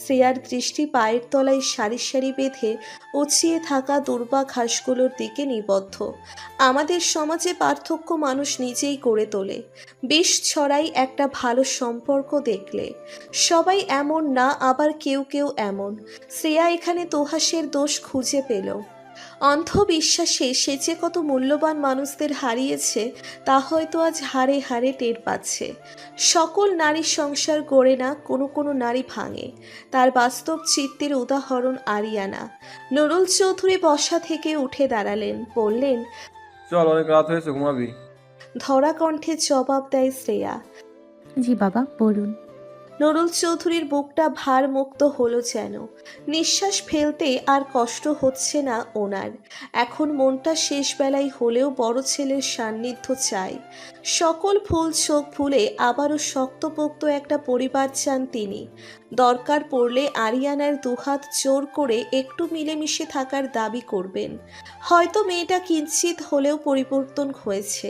শ্রেয়ার দৃষ্টি পায়ের তলায় সারি সারি বেঁধে উঁচিয়ে থাকা দুর্বা ঘাসগুলোর দিকে নিবদ্ধ। আমাদের সমাজে পার্থক্য মানুষ নিজেই করে তোলে। বিষ ছড়াই একটা ভালো সম্পর্ক দেখলে। সবাই এমন না, আবার কেউ কেউ এমন। শ্রেয়া এখানে তোহাসের দোষ খুঁজে পেল। অন্ধবিশ্বাসে সে যে কত মূল্যবান মানুষদের হারিয়েছে তা হয়তো আজ হাড়ে হাড়ে টের পাচ্ছে। সকল নারীর সংসার গড়ে না, কোনো কোনো নারী ভাঙে। তার বাস্তব চিত্রের উদাহরণ আরিয়ানা। নুরুল চৌধুরী বসা থেকে উঠে দাঁড়ালেন, বললেন, চল, অনেক রাত হয়েছে, ঘুমাবি। ধরা কণ্ঠে জবাব দেয় শ্রেয়া। জি বাবা, বলুন। নুরুল চৌধুরীর বুকটা ভারমুক্ত হলো যেন। নিঃশ্বাস ফেলতে আর কষ্ট হচ্ছে না ওনার। এখন মনটা শেষ বেলায় হলেও বড় ছেলের সান্নিধ্য চাই। সকল ভুল চোখ ভুলে আবারও শক্তপোক্ত একটা পরিবার চান তিনি। দরকার পড়লে আরিয়ানার দুহাত জোর করে একটু মিলেমিশে থাকার দাবি করবেন। হয়তো মেয়েটা কিঞ্চিত হলেও পরিবর্তন হয়েছে।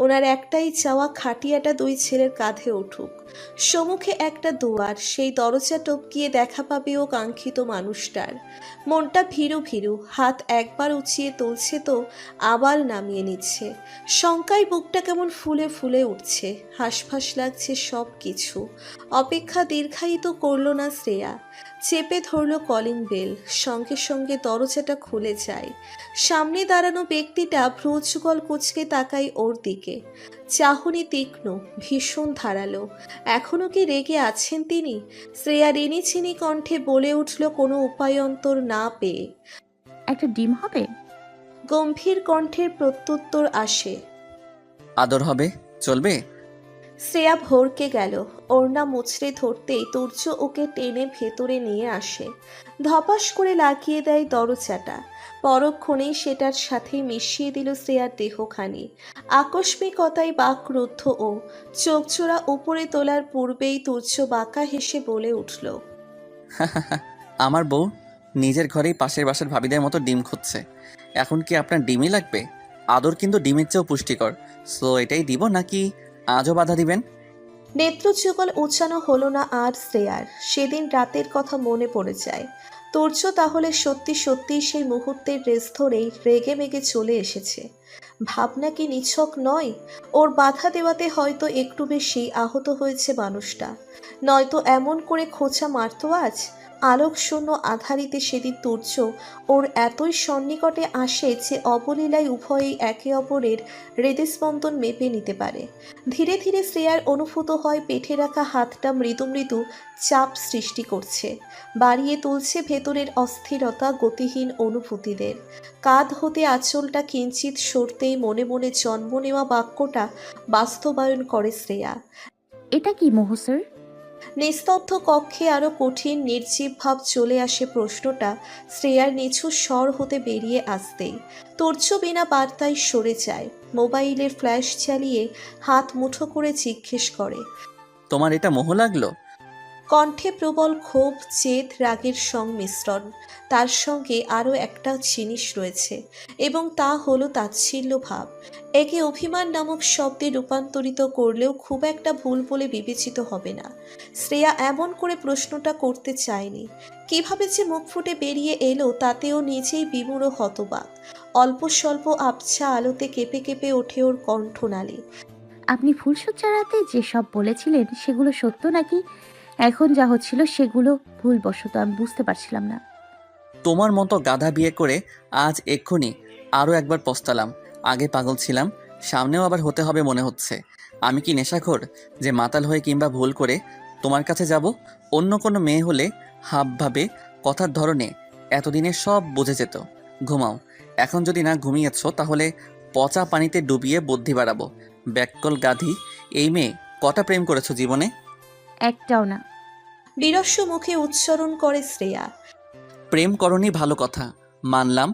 ওনার একটাই চাওয়া, খাটিয়াটা দুই ছেলের কাঁধে উঠুক। সম্মুখে একটা দুয়ার, সেই দরজা টপকিয়ে দেখা পাবে ও কাঙ্ক্ষিত মানুষটার। মনটা ভীরু ভীরু, হাত একবার উঁচিয়ে তুলছে তো আবার নামিয়ে নিচ্ছে। শঙ্কায় বুকটা কেমন ফুলে ফুলে উঠছে, হাঁসফাঁস লাগছে সব কিছু। অপেক্ষা দীর্ঘায়িত করল না শ্রেয়া। চেপে ধরল কলিং বেল, সঙ্গে সঙ্গে দরজাটা খুলে যায়। সামনে দাঁড়ানো ব্যক্তিটা ভ্রুযুগল কুঁচকে তাকায় ওর দিকে। চাহনি তীক্ষ্ণ, ভীষণ ধারালো। এখনো কি রেগে আছেন তিনি? শ্রেয়া রিনিছিনি কণ্ঠে বলে উঠল কোনো উপায়ন্তর না পেয়ে। একটা ডিম হবে? গম্ভীর কণ্ঠের প্রত্যুত্তর আসে। আদর হবে, চলবে? শ্রেয়া ভরকে গেল। ওড়না মুচড়ে ধরতেই তুর্য ওকে টেনে ভেতরে নিয়ে আসে। ধপাস করে লাগিয়ে দেয় দরজাটা। পরক্ষণেই সেটার সাথে মিশিয়ে দিল শ্রেয়ার দেহখানি। আকস্মিকতায় বাকরুদ্ধ ও। চোখচোরা উপরে তোলার পূর্বেই তুর্য বাঁকা হেসে বলে উঠল, আমার বউ নিজের ঘরেই পাশের বাসার ভাবিদের মতো ডিম খুঁজছে। এখন কি আপনার ডিমই লাগবে? আদর কিন্তু ডিমের চেয়েও পুষ্টিকর। সো এটাই দিব নাকি আজও বাধা দিবেন? নেত্রযুগল উঁচানো হলো না আর শ্রেয়ার। সেদিন রাতের কথা মনে পড়ে যায়। তুর্য তাহলে সত্যি সত্যি সেই মুহূর্তের রেস ধরেই রেগে মেগে চলে এসেছে। ভাবনা কি নিছক নয়? ওর বাধা দেওয়াতে হয়তো একটু বেশি আহত হয়েছে মানুষটা। নয়তো এমন করে খোঁচা মারতো আজ। আলোক শূন্য আধারিতে সেদিন তুর্য ওর এতই সন্নিকটে আসে যে অবলীলায় উভয়েই একে অপরের হৃদস্পন্দন মেপে নিতে পারে। ধীরে ধীরে শ্রেয়ার অনুভূত হয় পেটে রাখা হাতটা মৃদু মৃদু চাপ সৃষ্টি করছে, বাড়িয়ে তুলছে ভেতরের অস্থিরতা, গতিহীন অনুভূতিদের। কাঁধ হতে আঁচলটা কিঞ্চিত সরতেই মনে মনে জন্ম নেওয়া বাক্যটা বাস্তবায়ন করে শ্রেয়া। এটা কি মোহসর? নিস্তব্ধ কক্ষে আরো কঠিন নির্জীব ভাব চলে আসে প্রশ্নটা শ্রেয়ার নিছু স্বর হতে বেরিয়ে আসতেই। তুর্য বিনা বার্তায় সরে যায়। মোবাইলের ফ্ল্যাশ চালিয়ে হাত মুঠো করে জিজ্ঞেস করে, তোমার এটা মোহ লাগলো? কণ্ঠে প্রবল ক্ষোভ, জেদ, রাগের সংমিশ্রণ। তার সঙ্গে আরও একটা জিনিস রয়েছে, এবং তা হলো তাচ্ছিল্য ভাব। একে অভিমান নামক শব্দে রূপান্তরিত করলেও খুব একটা ভুল বলে বিবেচিত হবে না। শ্রেয়া এমন করে প্রশ্নটা করতে চায়নি। কিভাবে যে মুখ ফুটে বেরিয়ে এলো তাতেও নিজেই বিমূঢ় হতবাক। অল্প স্বল্প আবছা আলোতে কেঁপে কেঁপে ওঠে ওর কণ্ঠনালী। আপনি ফুলসজ্জা রাতে যেসব বলেছিলেন সেগুলো সত্য নাকি এখন যা হচ্ছিল সেগুলো ভুলবশত? আমি বুঝতে পারছিলাম না। তোমার মতো গাধা বিয়ে করে আজ এক্ষুনি আরও একবার পস্তালাম। আগে পাগল ছিলাম, সামনেও আবার হতে হবে মনে হচ্ছে। আমি কি নেশাখোর যে মাতাল হয়ে কিংবা ভুল করে তোমার কাছে যাব? অন্য কোনো মেয়ে হলে হাবভাবে, কথার ধরনে এতদিনে সব বুঝে যেত। ঘুমাও। এখন যদি না ঘুমিয়েছ তাহলে পচা পানিতে ডুবিয়ে বুদ্ধি বাড়াবো। ব্যাককল গাধি। এই মেয়ে কটা প্রেম করেছো জীবনে? একটাও না। বিরস্ব মুখে উচ্চারণ করে শ্রেয়া। প্রেম করনি ভালো কথা, মানলাম।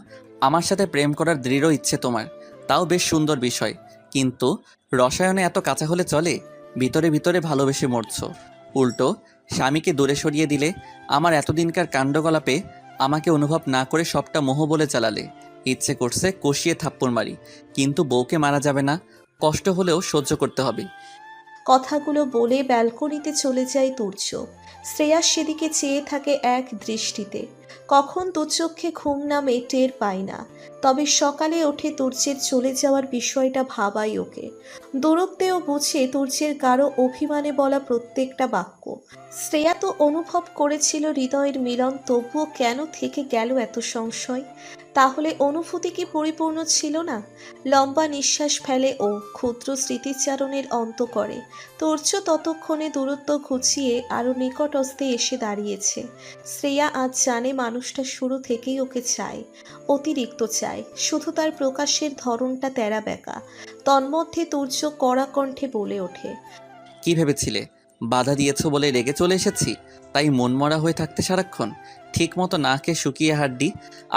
আমার সাথে প্রেম করার দৃঢ় ইচ্ছে তোমার, তাও বেশ সুন্দর বিষয়। কিন্তু রসায়নে এত কাঁচা হলে চলে? ভিতরে ভিতরে ভালোবেসে মরছ। উল্টো স্বামীকে দূরে সরিয়ে দিলে। আমার এতদিনকার কাণ্ডকলাপে আমাকে অনুভব না করে সবটা মোহ বলে চালালে। ইচ্ছে করছে কষিয়ে থাপ্পড় মারি, কিন্তু বউকে মারা যাবে না। কষ্ট হলেও সহ্য করতে হবে। কথাগুলো বলে ব্যালকনিতে চলে যায় তুর্য। শ্রেয়া সেদিকে চেয়ে থাকে এক দৃষ্টিতে। কখন দুচক্ষে ঘুম নামে টের পায় না। তবে সকালে ওঠে তুর্যের চলে যাওয়ার বিষয়টা ভাবাই ওকে। দূরত্বেও বুঝে তুর্যের গাঢ় অভিমানে বলা প্রত্যেকটা বাক্য। শ্রেয়া তো অনুভব করেছিল হৃদয়ের মিলন, তবুও কেন থেকে গেল এত সংশয়? তাহলে অনুভূতি কি পরিপূর্ণ ছিল না? লম্বা নিঃশ্বাস ফেলে ও ক্ষুদ্র স্মৃতিচারণের অন্ত করে। তুর্য ততক্ষণে দূরত্ব ঘুচিয়ে আরো নিকটস্থে এসে দাঁড়িয়েছে। শ্রেয়া আজ জানে মানুষটা শুরু থেকেই ওকে চায়, অতিরিক্ত চায়, শুধু তার প্রকাশের ধরনটা তেরা বেঁকা। তন্মধ্যে তুর্য কড়া কণ্ঠে বলে ওঠে, কি ভেবেছিলে বাধা দিয়েছো বলে রেগে চলে এসেছি, তাই মনমরা হয়ে থাকতে সারাক্ষণ? ঠিক মতো নাকে শুকিয়ে হাড্ডি,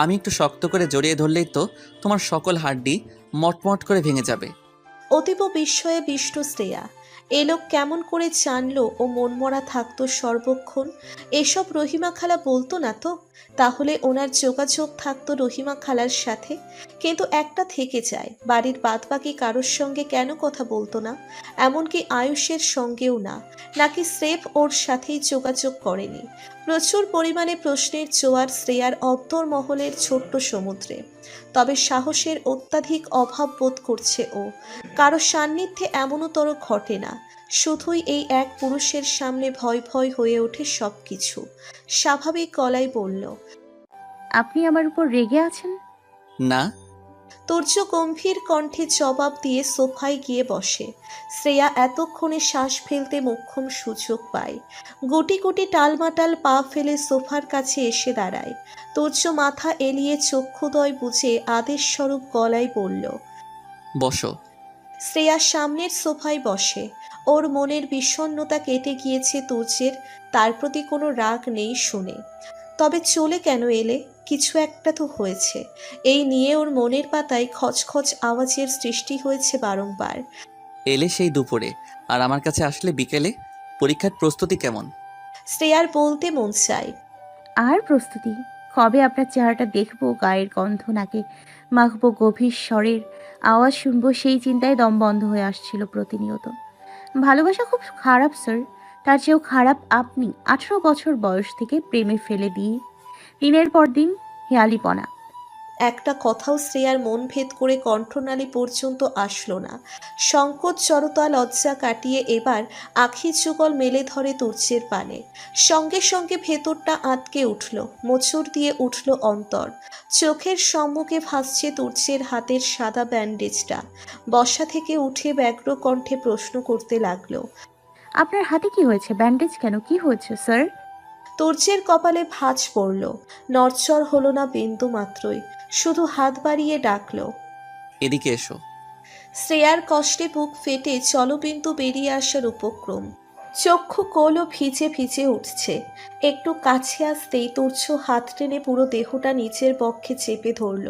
আমি একটু শক্ত করে জড়িয়ে ধরলেই তো তোমার সকল হাড্ডি মটমট করে ভেঙে যাবে। অতীব বিস্ময়ে বিষ্ট শ্রেয়া। এ লোক কেমন করে জানলো ও মনমরা থাকতো সর্বক্ষণ? এসব রহিমা খালা বলতো না তো? তাহলে ওনার যোগাযোগ থাকতো রহিমা খালার সাথে। কিন্তু একটা থেকে যায়, বাড়ির বাদবাকি কারোর সঙ্গে কেন কথা বলতো না? এমনকি আয়ুষের সঙ্গেও না? নাকি স্রেফ ওর সাথেই যোগাযোগ করেনি? প্রচুর পরিমাণে প্রশ্নের জোয়ার শ্রেয়ার অন্তর্মহলের ছোট্ট সমুদ্রে। তবে সাহসের অত্যাধিক অভাব বোধ করছে ও। কারো সান্নিধ্যে এমনতর ঘটে না। শুধুই এই এক পুরুষের সামনে ভয় ভয় হয়ে ওঠে সবকিছু। স্বাভাবিক গলায় বলল, আপনি আমার উপর রেগে আছেন? না। তুর্য গম্ভীর কণ্ঠে জবাব দিয়ে সোফায় গিয়ে বসে। শ্রেয়া এতক্ষণে শ্বাস ফেলতে মোক্ষম সুযোগ পায়। গুটি গুটি টালমাটাল পা ফেলে সোফার কাছে এসে দাঁড়ায়। তুর্য মাথা এলিয়ে চক্ষুদয় বুঝে আদেশস্বরূপ গলায় বলল, বসো। শ্রেয়া সামনের সোফায় বসে। ওর মনের বিষণ্ণতা কেটে গিয়েছে তুর্যের। তার প্রতি কোনো রাগ নেই শুনে। তবে চলে কেন এলে? কিছু একটা তো হয়েছে। এই নিয়ে ওর মনের পাতায় খচখচ আওয়াজের সৃষ্টি হয়েছে বারংবার। এলে সেই দুপুরে, আর আমার কাছে আসলে বিকেলে। পরীক্ষার প্রস্তুতি কেমন? শ্রেয়ার বলতে মন চায়, আর প্রস্তুতি? কবে আপনার চেহারাটা দেখবো, গায়ের গন্ধ নাকে মাখবো, গভীর স্বরের আওয়াজ শুনবো, সেই চিন্তায় দম বন্ধ হয়ে আসছিল প্রতিনিয়ত। ভালোবাসা খুব খারাপ স্যার। তার চেয়েও খারাপ আপনি 18 বছর বয়স থেকে প্রেমে ফেলে দিয়ে দিনের পর দিন হেয়ালিপনা। একটা কথাও শ্রেয়ার মন ভেদ করে কণ্ঠনালী পর্যন্ত আসলো না। সংকোচ জড়তা লজ্জা কাটিয়ে এবার আখি যুগল মেলে ধরে তুর্যের পানে। সঙ্গে সঙ্গে ভেতরটা আঁতকে উঠল, মোচড় দিয়ে উঠল অন্তর। চোখের সম্মুখে ভাসছে তুর্যের হাতের সাদা ব্যান্ডেজটা। বসা থেকে উঠে ব্যগ্র কণ্ঠে প্রশ্ন করতে লাগলো, আপনার হাতে কি হয়েছে? ব্যান্ডেজ কেন? কি হয়েছে স্যার? তুর্যের কপালে ভাঁজ পড়ল। নড়চড় হলো না বিন্দু মাত্রই, শুধু হাত বাড়িয়ে ডাকলো, এদিকে এসো। শ্রেয়ার কষ্টে বুক ফেটে চলবিন্দু বেরিয়ে আসার উপক্রম। চক্ষু কোলও ভিজে ভিজে উঠছে। একটু কাছে আসতেই তুর্য হাত টেনে পুরো দেহটা নিচের বক্ষে চেপে ধরল।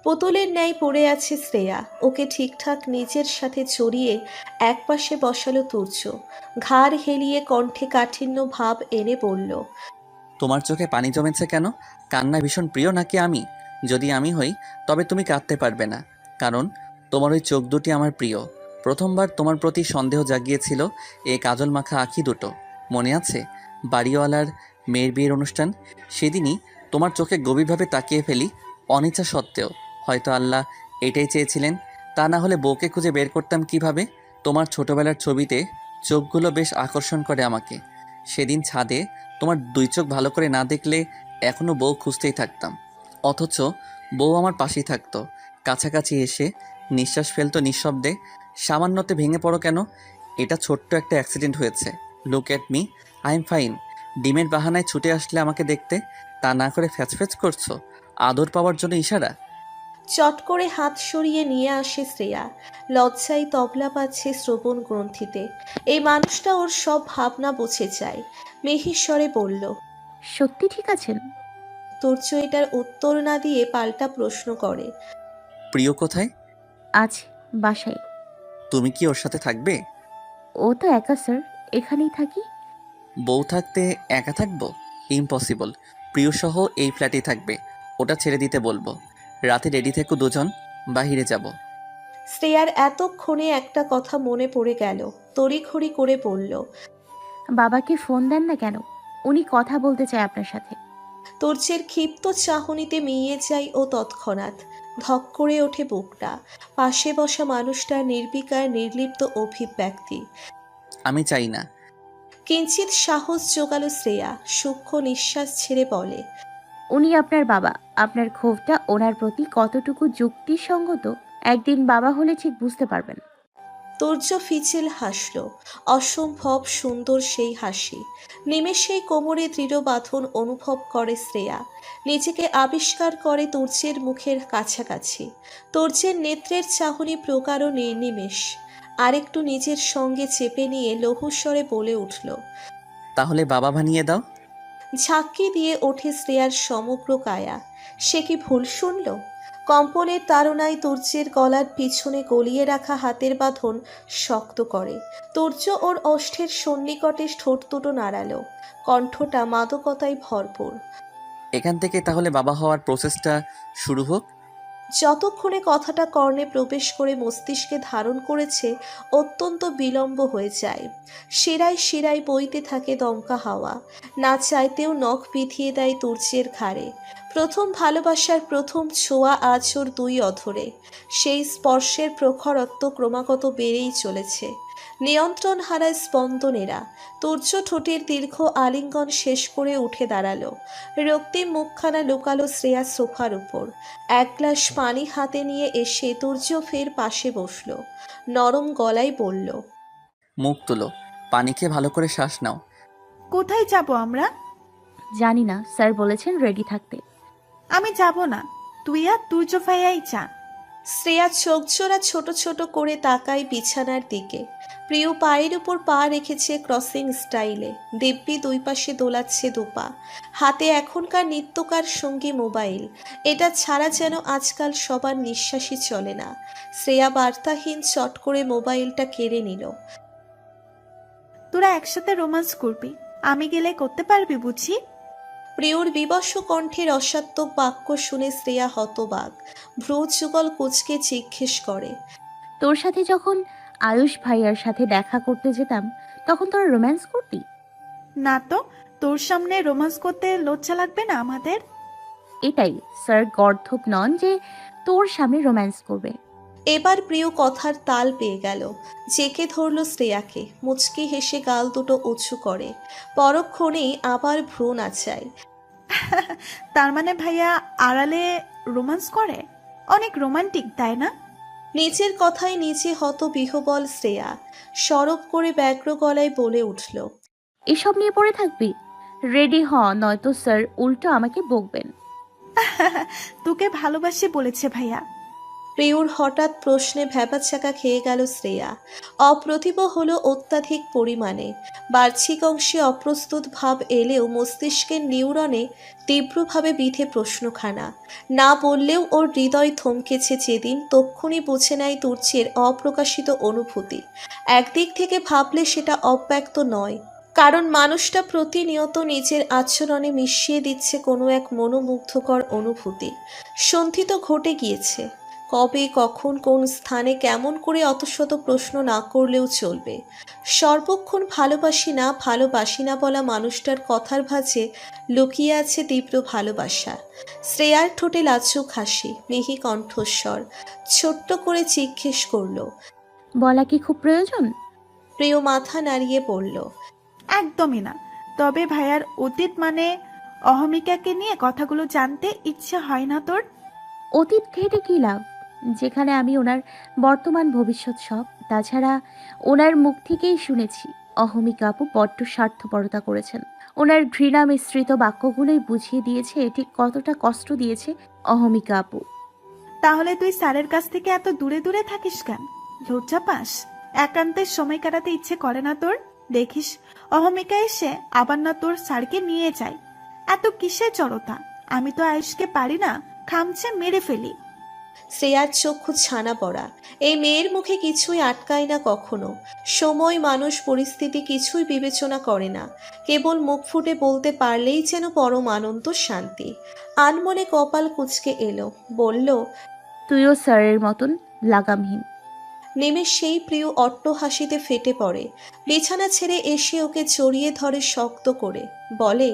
পুতুলের ন্যায় পড়ে আছে শ্রেয়া। ওকে ঠিকঠাক নিজের সাথে জড়িয়ে একপাশে বসালো তুর্য। ঘাড় হেলিয়ে কণ্ঠে কাঠিন্য ভাব এনে বলল, তোমার চোখে পানি জমেছে কেন? কান্না ভীষণ প্রিয় নাকি আমি? যদি আমি হই তবে তুমি কাঁদতে পারবে না, কারণ তোমার ওই চোখ দুটি আমার প্রিয়। প্রথমবার তোমার প্রতি সন্দেহ জাগিয়েছিল এই কাজল মাখা আঁখি দুটো, মনে আছে? বাড়িওয়ালার মেয়ের বিয়ের অনুষ্ঠান, সেদিনই তোমার চোখে গভীরভাবে তাকিয়ে ফেলি অনিচ্ছা সত্ত্বেও। হয়তো আল্লাহ এটাই চেয়েছিলেন, তা না হলে বউকে খুঁজে বের করতাম কিভাবে? তোমার ছোটবেলার ছবিতে চোখগুলো বেশ আকর্ষণ করে আমাকে। সেদিন ছাদে তোমার দুই চোখ ভালো করে না দেখলে এখনও বউ খুঁজতেই থাকতাম। অথচ বউ আমার পাশেই থাকতো, কাছাকাছি এসে নিঃশ্বাস ফেলতো নিঃশব্দে। সামান্যতে ভেঙে পড়ো কেন? এটা ছোট্ট একটা অ্যাক্সিডেন্ট হয়েছে। Look at me, I am fine. ডিমের বাহানায় ছুটে আসলে আমাকে দেখতে, তা না করে ফ্যাচফ্যাচ করছো। আদর পাওয়ার জন্য ইশারা। চট করে হাত সরিয়ে নিয়ে আসে শ্রেয়া। লজ্জায় তবলা পাচ্ছে শ্রবণ গ্রন্থিতে। এই মানুষটা ওর সব ভাবনা বুঝে যায়। মিহিস্বরে বলল, সত্যি ঠিক আছেন? তুর্য এটার উত্তর না দিয়ে পাল্টা প্রশ্ন করে, প্রিয় কোথায়? আছে, বাসায়। তুমি কি ওর সাথে থাকবে? ও তো একা স্যার, এখানেই থাকি। বউ থাকতে একা থাকবো? ইম্পসিবল। প্রিয়সহ এই ফ্ল্যাটেই থাকবে, ওটা ছেড়ে দিতে বলবো। রাতে রেডি থেকো, দুজন বাহিরে যাব। শ্রেয়ার এতক্ষণে একটা কথা মনে পড়ে গেল। তড়িঘড়ি করে বলল, বাবাকে ফোন দেন না কেন? উনি কথা বলতে চায় আপনার সাথে। তুর্যের ক্ষিপ্ত চাহনিতে মিইয়ে যায় ও তৎক্ষণাৎ ধক করে ওঠে বুকটা। পাশে বসা মানুষটার নির্বিকার নির্লিপ্ত অভিব্যক্তি। আমি চাই না। কিঞ্চিত সাহস জোগালো শ্রেয়া, সূক্ষ্ম নিঃশ্বাস ছেড়ে বলে, উনি আপনার বাবা। আপনার ক্ষোভটা ওনার প্রতি কতটুকু যুক্তিসঙ্গত একদিন বাবা হলে ঠিক বুঝতে পারবেন। তুর্য ফিচেল হাসল, অসম্ভব সুন্দর সেই হাসি। নিমেষেই কোমরে দৃঢ় বাঁধন অনুভব করে শ্রেয়া, নিজেকে আবিষ্কার করে তুর্যের মুখের কাছাকাছি। তুর্যের নেত্রের চাহনি প্রগাঢ় নির্নিমেষ। আরেকটু নিজের সঙ্গে চেপে নিয়ে লঘুস্বরে বলে উঠল। তাহলে বাবা বানিয়ে দাও। ঝাঁকি দিয়ে ওঠে শ্রেয়ার সমগ্র কায়া। সে কি ভুল শুনল? কম্পনের তাড়নায় তুর্যের গলার পিছনে গলিয়ে রাখা হাতের বাঁধন শক্ত করে। তুর্য ওর ওষ্ঠের সন্নিকটে ঠোঁট দুটো নাড়ালো, কণ্ঠটা মাদকতায় ভরপুর। এখান থেকে তাহলে বাবা হওয়ার প্রসেসটা শুরু হোক। যতক্ষণে কথাটা কর্ণে প্রবেশ করে মস্তিষ্কে ধারণ করেছে, অত্যন্ত বিলম্ব হয়ে যায়। শিরায় শিরায় বইতে থাকে দমকা হাওয়া। না চাইতেও নখ বিধিয়ে দেয় তুর্যের ঘাড়ে। প্রথম ভালোবাসার প্রথম ছোঁয়া আজ ওর দুই অধরে। সেই স্পর্শের প্রখরত্ব ক্রমাগত বেড়েই চলেছে। নিয়ন্ত্রণ হারায় স্পন্দনেরা। তুর্য ঠোঁটের দীর্ঘ আলিঙ্গন শেষ করে উঠে দাঁড়ালো। রক্তিম মুখখানা লুকালো শ্রেয়া সোফার উপর। এক গ্লাস পানি হাতে নিয়ে এসে তুর্য ফের পাশে বসল। নরম গলায় বলল, মুখ তোলো, পানি খেয়ে ভালো করে শ্বাস নাও। কোথায় যাব আমরা? জানি না, স্যার বলেছেন রেডি থাকতে। আমি যাব না, তুই আর তুর্য ভাইয়াই চা। শ্রেয়া চোখ জোড়া ছোট ছোট করে তাকায় বিছানার দিকে। প্রিয় পায়ের উপর পা রেখেছে ক্রসিং স্টাইলে। দিব্যি দুই পাশে দোলাচ্ছে দুপা। হাতে এখনকার নিত্যকার সঙ্গী মোবাইল। এটা ছাড়া যেন আজকাল সবার নিঃশ্বাসই চলে না। শ্রেয়া বার্তাহীন চট করে মোবাইলটা কেড়ে নিল। তোরা একসাথে রোমান্স করবি, আমি গেলে করতে পারবি বুঝি? প্রিয়র বিবশ কণ্ঠের অসাত্মক বাক্য শুনে শ্রেয়া হতবাক। ভ্রু যুগল কুচকে জিজ্ঞেস করে, তোর সাথে যখন আয়ুষ ভাইয়ার সাথে দেখা করতে যেতাম তখন তোরা রোম্যান্স করতি? না তো, তোর সামনে রোমান্স করতে লজ্জা লাগবে না আমাদের? এটাই, স্যার গর্ধব নন যে তোর সামনে রোম্যান্স করবে। এবার প্রিয় কথার তাল পেয়ে গেল। জেকে ধরল শ্রেয়াকে। মুচকি হেসে গাল দুটো উঁচু করে। পরক্ষণেই আবার ভ্রু নাচায়। তার মানে ভাইয়া আড়ালে রোমান্স করে? অনেক রোমান্টিক, তাই না? নিজের কথায় নিজে হত বিহবল শ্রেয়া। সরব করে ব্যগ্র গলায় বলে উঠল, এসব নিয়ে পড়ে থাকবি? রেডি হ, নয়তো স্যার উল্টো আমাকে বকবেন। তোকে ভালোবাসি বলেছে ভাইয়া। প্রিয়র হঠাৎ প্রশ্নে ভ্যাবাচ্যাকা খেয়ে গেল শ্রেয়া। অপ্রতিভ হলো অত্যাধিক পরিমাণে। বাহ্যিক অংশে অপ্রস্তুত ভাব এলেও মস্তিষ্কের নিউরনে তীব্রভাবে বিধে প্রশ্নখানা। না বললেও ওর হৃদয় থমকেছে যেদিন, তক্ষুনি বুঝে নেয় তুর্যের অপ্রকাশিত অনুভূতি। একদিক থেকে ভাবলে সেটা অব্যক্ত নয়, কারণ মানুষটা প্রতিনিয়ত নিজের আচরণে মিশিয়ে দিচ্ছে কোনো এক মনোমুগ্ধকর অনুভূতি। সন্ধিত ঘটে গিয়েছে। কবে, কখন, কোন স্থানে, কেমন করে অত শত প্রশ্ন না করলেও চলবে। সর্বক্ষণ ভালোবাসি না ভালোবাসি না বলা মানুষটার কথার ভাঁজে লুকিয়ে আছে তীব্র ভালোবাসা। শ্রেয়ার ঠোঁটে লাজুক হাসি, মিহি কণ্ঠস্বর। ছোট্ট করে জিজ্ঞেস করল, বলা কি খুব প্রয়োজন? প্রিয় মাথা নাড়িয়ে বলল, একদমই না। তবে ভাইয়ার অতীত মানে অহমিকাকে নিয়ে কথাগুলো জানতে ইচ্ছে হয় না তোর? অতীত ঘেটে কি লাভ, যেখানে আমি ওনার বর্তমান ভবিষ্যৎ সব। তাছাড়া ওনার মুখ থেকেই শুনেছি অহমিকা আপু বড্ড স্বার্থপরতা করেছেন। ওনার ঘৃণা মিশ্রিত বাক্যগুলোই বুঝিয়ে দিয়েছে ঠিক কতটা কষ্ট দিয়েছে অহমিকা আপু। তাহলে তুই স্যারের কাছ থেকে এত দূরে দূরে থাকিস কেন? লজ্জা পাস? একান্তের সময় কাটাতে ইচ্ছে করে না তোর? দেখিস অহমিকা এসে আবার না তোর স্যারকে নিয়ে যায়। এত কিসের জড়তা? আমি তো আয়ুষকে পারি না, খামচে মেরে ফেলি। শ্রেয়ার চক্ষু ছানা পড়া। এই মেয়ের মুখে কিছুই আটকায় না কখনো। সময়, মানুষ, পরিস্থিতি কিছুই বিবেচনা করে না। কেবল মুখ ফুটে বলতে পারলেই যেন পরম আনন্দ, শান্তি। আনমনে কপাল কুঁচকে এলো, বলল, তুইও স্যারের মতন লাগামহীন। নেমে সেই প্রিয় অট্ট হাসিতে ফেটে পড়ে। বিছানা ছেড়ে এসে ওকে জড়িয়ে ধরে শক্ত করে, বলে,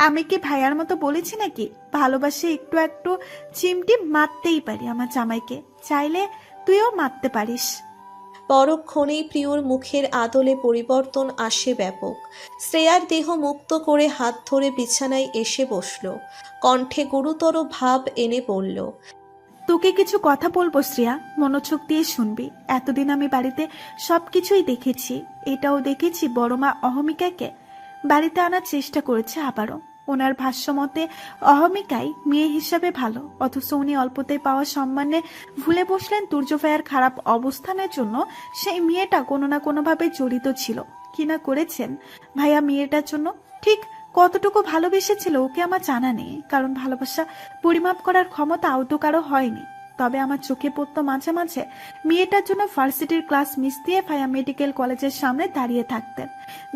আমি কি ভাইয়ার মতো বলেছি নাকি? ভালোবাসে একটু একটু চিমটি মারতেই পারি আমার জামাইকে, চাইলে তুইও মারতে পারিস। পরক্ষণেই প্রিয়র মুখের আদলে পরিবর্তন আসে ব্যাপক। শ্রেয়ার দেহ মুক্ত করে হাত ধরে বিছানায় এসে বসল। কণ্ঠে গুরুতর ভাব এনে বলল, তোকে কিছু কথা বলবো শ্রেয়া, মনোযোগ দিয়ে শুনবি। এতদিন আমি বাড়িতে সবকিছুই দেখেছি, এটাও দেখেছি বড় মা অহমিকাকে বাড়িতে আনার চেষ্টা করেছে আবারও। ওনার ভাষ্য মতে অহমিকাই মেয়ে হিসাবে ভালো, অথচ উনি অল্পতে পাওয়া সম্মানে ভুলে বসলেন তুর্য ভাইয়ার খারাপ অবস্থানের জন্য সেই মেয়েটা কোনো না কোনোভাবে জড়িত ছিল। কিনা করেছেন ভাইয়া মেয়েটার জন্য, ঠিক কতটুকু ভালোবেসেছিল ওকে আমার জানা নেই, কারণ ভালোবাসা পরিমাপ করার ক্ষমতা আদৌ কারো হয়নি। তবে আমার চোখে পড়তো মাঝে মাঝে মেয়েটার জন্য ভার্সিটির ক্লাস মিস দিয়ে ভাইয়া মেডিকেল কলেজের সামনে দাঁড়িয়ে থাকতেন,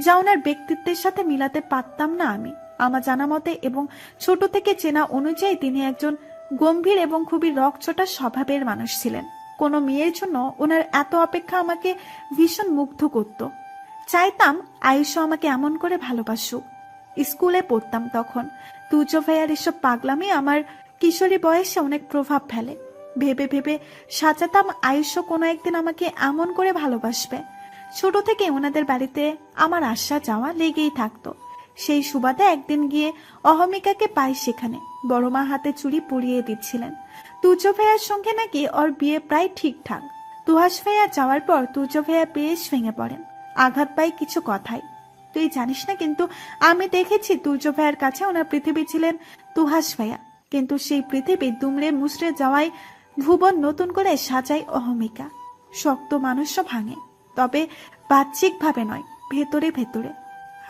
যা ওনার ব্যক্তিত্বের সাথে মিলাতে পারতাম না আমি। আমার জানা মতে এবং ছোট থেকে চেনা অনুযায়ী তিনি একজন গম্ভীর এবং খুবই রকচটা স্বভাবের মানুষ ছিলেন। কোনো মেয়ের জন্য ওনার এত অপেক্ষা আমাকে ভীষণ মুগ্ধ করত। চাইতাম আয়ুষও আমাকে এমন করে ভালোবাসুক। স্কুলে পড়তাম তখন। তুর্য ভাইয়ার এসব পাগলামি আমার কিশোরী বয়সে অনেক প্রভাব ফেলে। ভেবে ভেবে সাজাতাম আয়ুষ্য কোনো একদিন আমাকে এমন করে ভালোবাসবে। ছোট থেকে ওনাদের বাড়িতে আমার আসা যাওয়া লেগেই থাকতো। সেই সুবাদে একদিন গিয়ে অহমিকাকে পাই সেখানে। বড় মা হাতে চুড়ি পরিয়ে দিচ্ছিলেন। তুর্য ভাইয়ার সঙ্গে নাকি ওর বিয়ে প্রায় ঠিকঠাক। তুহাস ভাইয়া যাওয়ার পর তুর্য ভাইয়া বেশ ভেঙে পড়েন, আঘাত পাই কিছু কথায়। তুই জানিস না, কিন্তু আমি দেখেছি তুর্য ভাইয়ার কাছে ওনার পৃথিবী ছিলেন তুহাস ভাইয়া, কিন্তু সেই পৃথিবী দুমড়ে মুচড়ে যাওয়ায় ভুবন নতুন করে সাজায় অহমিকা। শক্ত মানুষও ভাঙে, তবে বাহ্যিকভাবে নয়, ভেতরে ভেতরে।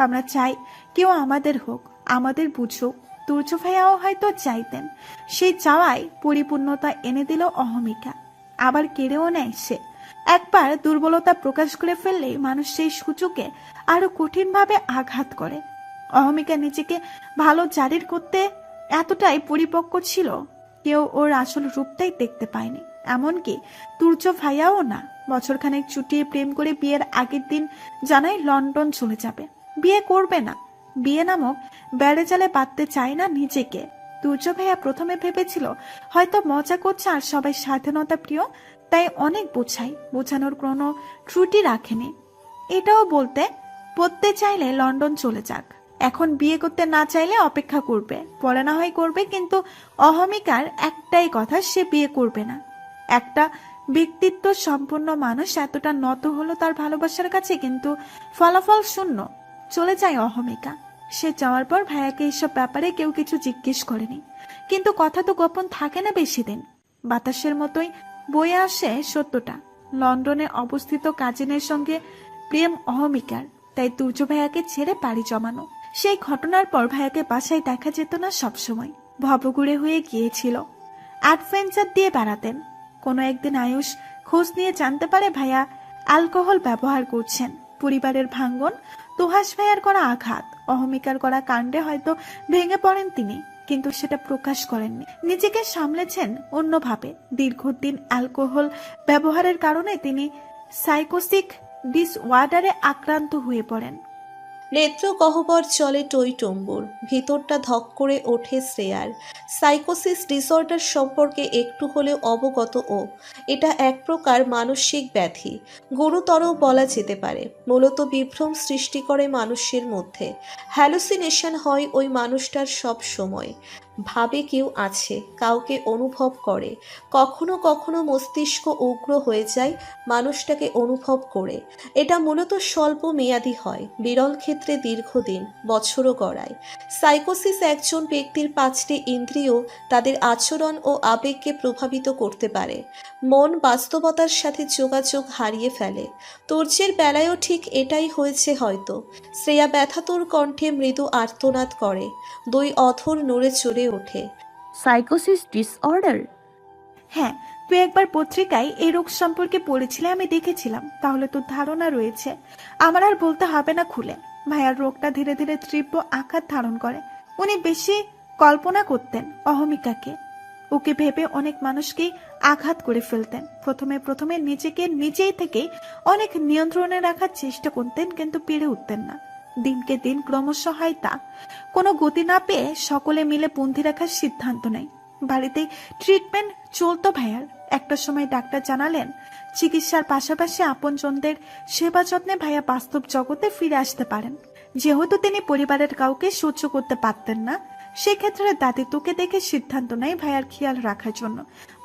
আমরা চাই কেউ আমাদের হোক, আমাদের বুঝুক। তুর্য ভাইয়াও হয়তো চাইতেন। সেই চাওয়ায় পরিপূর্ণতা এনে দিল অহমিকা। আবার কেড়েও নেয় সে। একবার দুর্বলতা প্রকাশ করে ফেললে মানুষ সেই সুযোগে আরো কঠিনভাবে আঘাত করে। অহমিকা নিজেকে ভালো জারির করতে এতটাই পরিপক্ক ছিল, কেউ ওর আসল রূপটাই দেখতে পায়নি। এমনকি তুর্য ভাইয়াও না। বছরখানেক চুটিয়ে প্রেম করে বিয়ের আগের দিন জানাই লন্ডন চলে যাবে, বিয়ে করবে না। বিয়ে নামক বেড়েজালে বাঁধতে চায় না নিজেকে। তুর্য ভাইয়া প্রথমে ভেবেছিল হয়তো মজা করছে আর সবাই স্বাধীনতা প্রিয়, তাই অনেক বোঝাই, বোঝানোর কোনো ত্রুটি রাখেনি। এটাও পড়তে চাইলে লন্ডন চলে যাক, এখন বিয়ে করতে না চাইলে অপেক্ষা করবে, পরে না হয় করবে, কিন্তু অহমিকার একটাই কথা, সে বিয়ে করবে না। একটা ব্যক্তিত্ব সম্পন্ন মানুষ এতটা নত হলো তার ভালোবাসার কাছে, কিন্তু ফলাফল শূন্য। চলে যায় অহমিকা। সে যাওয়ার পর ভাইয়াকে এসব ব্যাপারে কেউ কিছু জিজ্ঞেস করেনি, কিন্তু কথা তো গোপন থাকে না বেশি দিন। বাতাসের মতোই বয়ে আসে সত্যটা। লন্ডনে অবস্থিত কাজিনের সঙ্গে প্রেম অহমিকার, তাই তুর্য ভাইয়াকে ছেড়ে পাড়ি জমানো। সেই ঘটনার পর ভাইয়াকে বাসায় দেখা যেত না সবসময়, ভবঘুরে হয়ে গিয়েছিল। অ্যাডভেঞ্চার দিয়ে বেড়াতেন। কোনো একদিন আয়ুষ খোঁজ নিয়ে জানতে পারে ভাইয়া অ্যালকোহল ব্যবহার করছেন। পরিবারের ভাঙ্গন, তুহাস ভাইয়ার করা আঘাত, অহমিকার করা কাণ্ডে হয়তো ভেঙে পড়েন তিনি, কিন্তু সেটা প্রকাশ করেননি। নিজেকে সামলেছেন অন্যভাবে। দীর্ঘদিন অ্যালকোহল ব্যবহারের কারণে তিনি সাইকোসিক ডিসঅর্ডারে আক্রান্ত হয়ে পড়েন। নেত্র গহ্বর চলে টইটম্বুর, ভিতরটা ধক করে ওঠে শ্রেয়ার। সাইকোসিস ডিসঅর্ডার সম্পর্কে একটু হলেও অবগত ও। এটা এক প্রকার মানসিক ব্যাধি, গুরুতরও বলা যেতে পারে। মূলত বিভ্রম সৃষ্টি করে মানুষের মধ্যে। হ্যালুসিনেশন হয় ওই মানুষটার সব সময়। ভাবে কেউ আছে, কাউকে অনুভব করে। কখনো কখনো মস্তিষ্ক উগ্র হয়ে যায় মানুষটাকে অনুভব করে। এটা মূলত স্বল্প মেয়াদী হয়, বিরল ক্ষেত্রে দীর্ঘদিন, বছরও গড়ায়। সাইকোসিস একজন ব্যক্তির 5টি ইন্দ্রিয় তাদের আচরণ ও আবেগকে প্রভাবিত করতে পারে। মন বাস্তবতার সাথে যোগাযোগ হারিয়ে ফেলে। তুর্যের বেলায়ও ঠিক এটাই হয়েছে হয়তো। শ্রেয়া ব্যথাতুর কণ্ঠে মৃদু আর্তনাদ করে, 2 অধর নড়ে চড়ে ওঠে। সাইকোসিস ডিসঅর্ডার? হ্যাঁ, তুই একবার পত্রিকায় এই রোগ সম্পর্কে পড়েছিলে, আমি দেখেছিলাম। তাহলে তোর ধারণা রয়েছে, আমার আর বলতে হবে না খুলে। ভাইয়ার রোগটা ধীরে ধীরে তীব্র আকার ধারণ করে। উনি বেশি কল্পনা করতেন অহমিকাকে। ওকে ভেবে অনেক মানুষকেই আঘাত করে ফেলতেন। প্রথমে প্রথমে নিজেকে নিজেই থেকে অনেক নিয়ন্ত্রণে রাখার চেষ্টা করতেন, কিন্তু পেরে উঠতেন না। দিনকে দিন ক্রমশ হয় তা। কোনো গতি না পেয়ে সকলে মিলে বন্দি রাখার সিদ্ধান্ত নেয়। বাড়িতে ট্রিটমেন্ট চলতো ভাইয়ার। একটা সময় ডাক্তার জানালেন চিকিৎসার পাশাপাশি আপনজনদের সেবা যত্নে ভাইয়া বাস্তব জগতে ফিরে আসতে পারেন। যেহেতু তিনি পরিবারের কাউকে সহ্য করতে পারতেন না, সেক্ষেত্রে দাদিতুকে দেখে সিদ্ধান্ত নেয় ভাইয়ার খেয়াল রাখার জন্য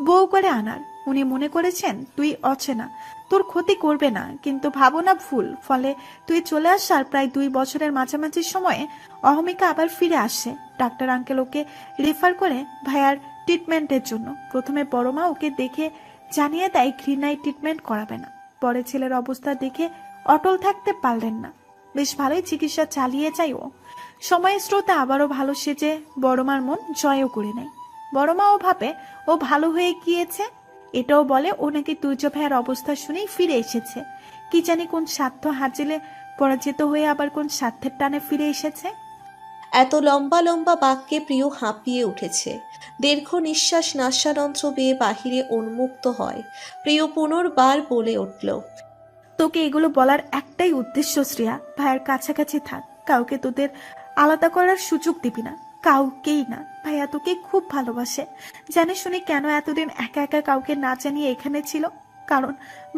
বউ করে আনার। উনি মনে করেছেন তুই অচেনা, তোর ক্ষতি করবে না, কিন্তু ভাবনা ভুল। ফলে তুই চলে আসার প্রায় 2 বছরের মাঝামাঝি সময়ে অহমিকা আবার ফিরে আসে। ডাক্তার আঙ্কেল ওকে রেফার করে ভাইয়ার ট্রিটমেন্টের জন্য। প্রথমে বড় মা ওকে দেখে জানিয়ে দেয় ঘৃণায় ট্রিটমেন্ট করাবে না। পরে ছেলের অবস্থা দেখে অটল থাকতে পারলেন না, বেশ ভালোই চিকিৎসা চালিয়ে যায় ও। সময়ের স্রোতে আবারও ভালো সেজে বড়মার মন জয়ও করে নেয়। বড়মাও ভাবে ও ভালো হয়ে গিয়েছে। এটাও বলে ও নাকি তুর্য ভাইয়ের অবস্থা শুনেই ফিরে এসেছে। কি জানি কোন স্বার্থ হাজিলে পরাজিত হয়ে আবার কোন স্বার্থের টানে ফিরে এসেছে। এত লম্বা লম্বা বাক্যে প্রিয় হাঁপিয়ে উঠেছে। দীর্ঘ নিঃশ্বাস নাসাযন্ত্র বেয়ে বাহিরে উন্মুক্ত হয়। প্রিয় পুনর্বার বলে উঠল, তোকে এগুলো বলার একটাই উদ্দেশ্য শ্রেয়া, ভাইয়ের কাছাকাছি থাক। কাউকে তোদের আলাদা করার সুযোগ দিবি না, কাউকেই না। ভাইয়া তোকে খুব ভালোবাসে। জানিস শুনি কেন এতদিন একা একা কাউকে না জানিয়ে এখানে ছিল? কারণ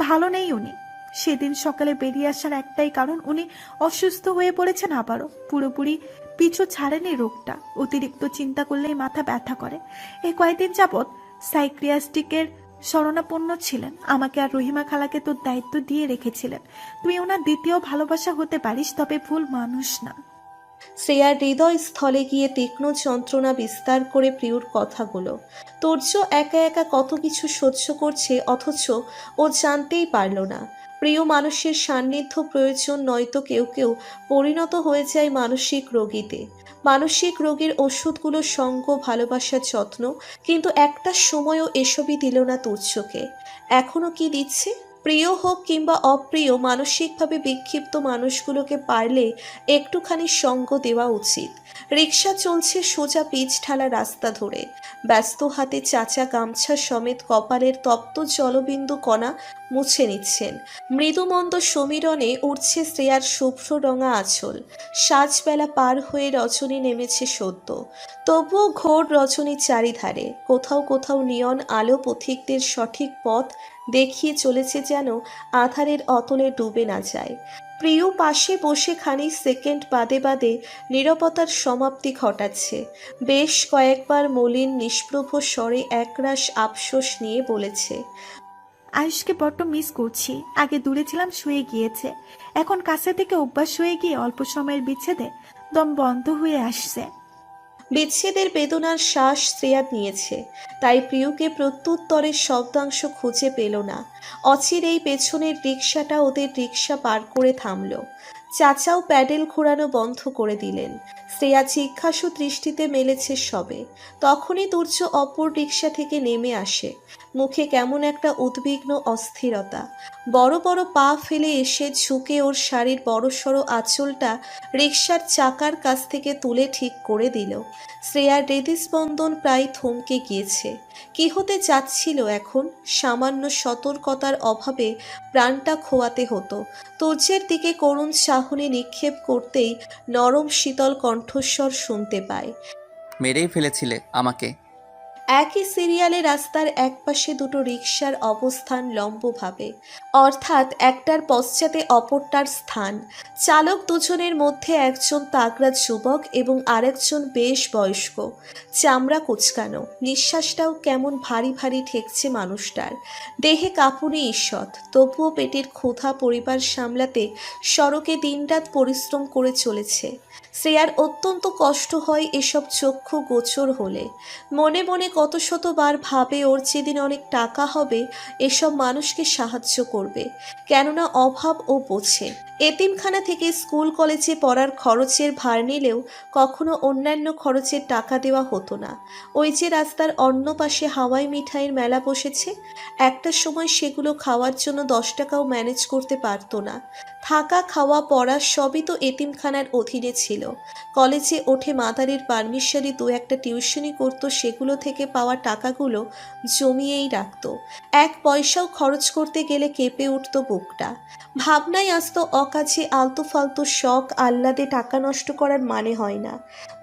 ভালো নেই উনি। সেদিন সকালে বেরিয়ে আসার একটাই কারণ, উনি অসুস্থ হয়ে পড়েছেন আবারও। পুরোপুরি পিছু ছাড়েনি রোগটা। অতিরিক্ত চিন্তা করলেই মাথা ব্যথা করে। এই কয়েকদিন যাবৎ সাইক্রিয়াস্টিকের শরণাপন্ন ছিলেন। আমাকে আর রহিমা খালাকে তোর দায়িত্ব দিয়ে রেখেছিলেন। তুই ওনার দ্বিতীয় ভালোবাসা হতে পারিস, তবে ভুল মানুষ না। শ্রেয়ার হৃদয় স্থলে গিয়ে তীক্ষ্ণ যন্ত্রণা বিস্তার করে প্রিয়র কথাগুলো। তোর্য একা একা কত কিছু সহ্য করছে, অথচ ও জানতেই পারল না। প্রিয় মানুষের সান্নিধ্য প্রয়োজন, নয়তো কেউ কেউ পরিণত হয়ে যায় মানসিক রোগীতে। মানসিক রোগীর ওষুধগুলো সঙ্গ, ভালোবাসার যত্ন, কিন্তু একটা সময়ও এসবই দিল না তুর্যকে। এখনো কি দিচ্ছে? প্রিয় হোক কিংবা অপ্রিয়, মানসিকভাবে বিক্ষিপ্ত মানুষগুলোকে পারলে একটুখানি সঙ্গ দেওয়া উচিত। রিকশা চলছে সোজা পিচ ঢালা রাস্তা ধরে। ব্যস্ত হাতে চাচা গামছা সমেত কপালের তপ্ত জলবিন্দু কণা মুছে নিচ্ছেন। মৃদুমন্দ সমীরণে উঠছে শ্রেয়ার শুভ্র রঙা আঁচল। সাজবেলা পার হয়ে রজনী নেমেছে সদ্য, তবুও ঘোর রজনীর চারিধারে। কোথাও কোথাও নিয়ন আলো পথিকদের সঠিক পথ দেখিয়ে চলেছে, যেন আধারের অতলে ডুবে না যায়। প্রিয় পাশে বসে খানিক সেকেন্ড বাদে বাদে নীরবতার সমাপ্তি ঘটাচ্ছে। বেশ কয়েকবার মলিন নিষ্প্রভ স্বরে একরাশ আফসোস নিয়ে বলেছে, আয়ুষকে বড্ড মিস করছি। আগে দূরে ছিলাম, শুয়ে গিয়েছে। এখন কাছে থেকে অভ্যাস হয়ে গিয়ে অল্প সময়ের বিচ্ছেদে দম বন্ধ হয়ে আসছে। বিচ্ছেদের বেদনার শ্বাস শ্রেয়া নিয়েছে, তাই প্রিয়কে প্রত্যুত্তরের শব্দাংশ খুঁজে পেল না। অচিরেই পেছনের রিকশাটা ওদের রিকশা পার করে থামল। চাচাও প্যাডেল ঘোরানো বন্ধ করে দিলেন। শ্রেয়া জিজ্ঞাসু দৃষ্টিতে মেলেছে সবে। তখনই তুর্য অপর রিকশা থেকে নেমে আসে। মুখে কেমন একটা উদ্বিগ্ন অস্থিরতা। বড় বড় পা ফেলে এসে ঝুঁকে ওর শাড়ির বড়সড় আঁচলটা রিকশার চাকার কাছ থেকে তুলে ঠিক করে দিল। শ্রেয়ার হৃদস্পন্দন প্রায় থমকে গিয়েছে। কি হতে যাচ্ছিল এখন? সামান্য সতর্কতার অভাবে প্রাণটা খোয়াতে হতো। তুর্যের দিকে করুণ চাহনি নিক্ষেপ করতেই নরম শীতল কণ্ঠস্বর শুনতে পায়, মেরেই ফেলেছিলে আমাকে। একই সিরিয়ালে রাস্তার একপাশে দুটো রিকশার অবস্থান লম্বভাবে, অর্থাৎ একটার পশ্চাতে অপরটার স্থান। চালক দুজনের মধ্যে একজন তাগড়া যুবক এবং আরেকজন বেশ বয়স্ক, চামড়া কুচকানো। নিঃশ্বাসটাও কেমন ভারী ভারী ঠেকছে মানুষটার। দেহে কাঁপুনি ঈষৎ, তবুও পেটের ক্ষুধা পরিবার সামলাতে সড়কে দিনরাত পরিশ্রম করে চলেছে। শ্রেয়ার অত্যন্ত কষ্ট হয় এসব চক্ষু গোচর হলে। মনে মনে কত শতবার ভাবে ওর যেদিন অনেক টাকা হবে এসব মানুষকে সাহায্য করবে, কেননা অভাব ও বোঝে। এতিমখানা থেকে স্কুল কলেজে পড়ার খরচের ভার নিলেও কখনো অন্যান্য খরচের টাকা দেওয়া হতো না। ওই যে রাস্তার অন্য পাশে হাওয়াই মিঠাইয়ের মেলা বসেছে, একটা সময় সেগুলো খাওয়ার জন্য 10 টাকাও ম্যানেজ করতে পারতো না। থাকা, খাওয়া, পড়া সবই তো এতিমখানার অধীনে ছিল। কলেজে ওঠে মাদারের পারমিশনে 2-1টা টিউশনি করতো, সেগুলো থেকে থেকে পাওয়া টাকাগুলো জমিয়েই রাখত। এক পয়সাও খরচ করতে গেলে কেঁপে উঠত বুকটা। ভাবনায় আসতো অকাজে আলতু ফালতু শখ আহ্লাদে টাকা নষ্ট করার মানে হয় না।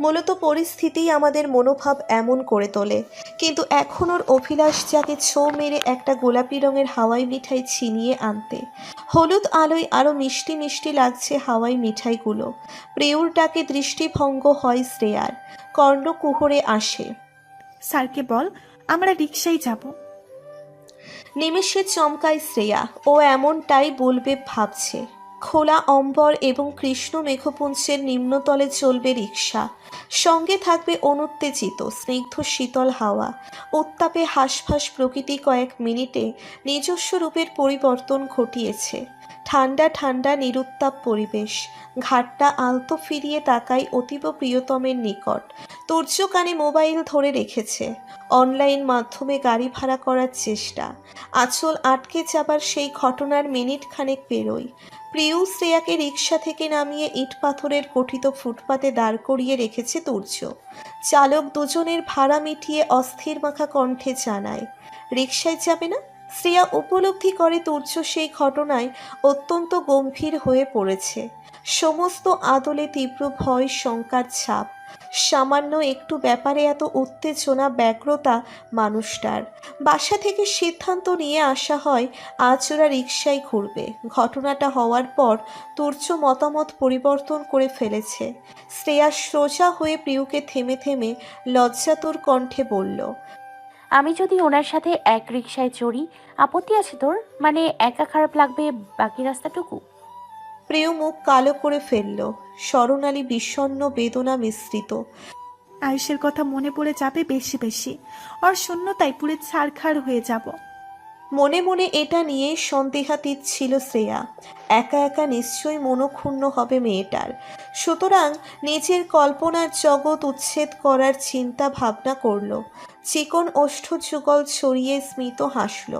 মূলত পরিস্থিতিই আমাদের মনোভাব এমন করে তোলে। কিন্তু এখন ওর অভিলাষ যাকে ছো মেরে একটা গোলাপি রঙের হাওয়াই মিঠাই ছিনিয়ে আনতে। হলুদ আলোয় আরও মিষ্টি মিষ্টি লাগছে হাওয়াই মিঠাইগুলো। প্রিয়র ডাকে দৃষ্টিভঙ্গ হয় শ্রেয়ার, কর্ণকুহরে আসে। স্যারকে বল আমরা রিক্সায় যাব। নিমেষে চমকায় শ্রেয়া, ও এমনটাই বলবে ভাবছে। খোলা অম্বর এবং কৃষ্ণ মেঘপুঞ্জের নিম্নতলে চলবে রিক্সা। সঙ্গে থাকবে অনুত্তেজিত স্নিগ্ধ শীতল হাওয়া। উত্তাপে হাঁসফাঁস প্রকৃতি কয়েক মিনিটে নিজস্ব রূপের পরিবর্তন ঘটিয়েছে। ঠান্ডা ঠান্ডা নিরুত্তাপ পরিবেশ। ঘাটটা আলতো ফিরিয়ে তাকায় অতীব প্রিয়তমের নিকট। তুর্য কানে মোবাইল ধরে রেখেছে। অনলাইন মাধ্যমে গাড়ি ভাড়া করার চেষ্টা। আঁচল আটকে যাবার সেই ঘটনার মিনিট খানেক পেরোয়। প্রিয় শ্রেয়াকে রিক্সা থেকে নামিয়ে ইট পাথরের গঠিত ফুটপাতে দাঁড় করিয়ে রেখেছে তুর্য। চালক দুজনের ভাড়া মিটিয়ে অস্থির মাখা কণ্ঠে জানায়, রিক্সায় যাবে না? শ্রেয়া উপলব্ধি করে তুর্য সেই ঘটনায় অত্যন্ত গম্ভীর হয়ে পড়েছে। সমস্ত আদলে তীব্র ভয় শঙ্কার ছাপ। সামান্য একটু ব্যাপারে এত উত্তেজনা ব্যগ্রতা মানুষটার। বাসা থেকে সিদ্ধান্ত নিয়ে আসা হয় আজ ওরা রিকশায় ঘুরবে। ঘটনাটা হওয়ার পর তুর্য মতামত পরিবর্তন করে ফেলেছে। শ্রেয়া সোজা হয়ে প্রিয়কে থেমে থেমে লজ্জাতুর কণ্ঠে বলল, আমি যদি ওনার সাথে এক রিকশায় চড়ি, আপত্তি আছে তোর? মানে একা খারাপ লাগবে বাকি রাস্তাটুকু? প্রিয় মুখ কালো করে ফেলল, স্বর্ণালী বিষণ্ণ বেদনা মিশ্রিত। আয়ুষের কথা মনে পড়ে যাবে বেশি বেশি, আর শূন্যতায় পুরে ছাড়খাড় হয়ে যাব। মনে মনে এটা নিয়ে সন্দেহাতীত ছিল শ্রেয়া। একা একা নিশ্চয়ই মনক্ষুণ্ণ হবে মেয়েটার। সুতরাং নিজের কল্পনার জগৎ উচ্ছেদ করার চিন্তা ভাবনা করল। চিকন ওষ্ঠ যুগল ছড়িয়ে স্মিত হাসল,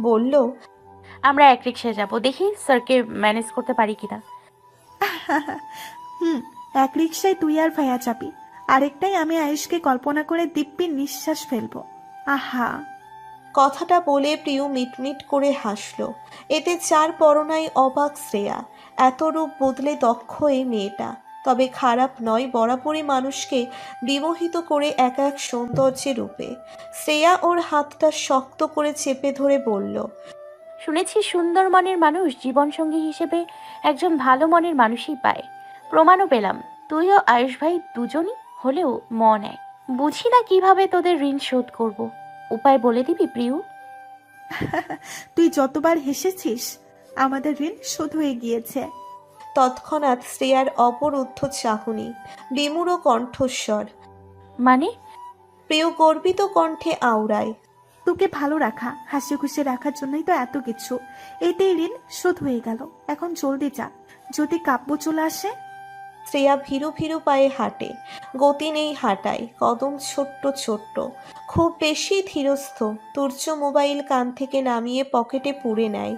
বলল, আমরা এক রিকশায় যাব, দেখি স্যারকে ম্যানেজ করতে পারি কিনা। এক রিক্সায় তুই আর ভাইয়া যাবি, আরেকটাই আমি আয়ুষকে কল্পনা করে দিব্যি নিঃশ্বাস ফেলবো। আহা। কথাটা বলে প্রিয় মিটমিট করে হাসল। এতে চার পরনাই অবাক শ্রেয়া। এত রূপ বদলে দক্ষ এই মেয়েটা। তবে খারাপ নয়, বরাবরই মানুষকে বিমোহিত করে এক এক সৌন্দর্যের রূপে। শ্রেয়া ওর হাতটা শক্ত করে চেপে ধরে বলল, শুনেছি সুন্দর মনের মানুষ জীবনসঙ্গী হিসেবে একজন ভালো মনের মানুষই পায়। প্রমাণও পেলাম, তুইও আয়ুষ ভাই দুজনই হলেও মন এক। বুঝি না কিভাবে তোদের ঋণ শোধ করব। উপায় বলে দিবি প্রিয়? তুই যতবার হেসেছিস আমাদের ঋণ শোধ হয়ে গিয়েছে। তৎক্ষণাৎ শ্রেয়ার অবরুদ্ধ চাহনি, বিমূঢ় কণ্ঠস্বর। মানে? প্রিয় গর্বিত কণ্ঠে আওড়ায়, তোকে ভালো রাখা, হাসি খুশি রাখার জন্যই তো এত কিছু। এতেই ঋণ শোধ হয়ে গেল। এখন জলদি যা, যদি কাব্য চলে আসে। শ্রেয়া ভীরু ভীরু পায়ে হাঁটে। গতি নেই হাঁটায়, কদম ছোট্ট ছোট্ট, খুব বেশি ধীরস্থ। তুর্য মোবাইল কান থেকে নামিয়ে পকেটে পুরে নেয়।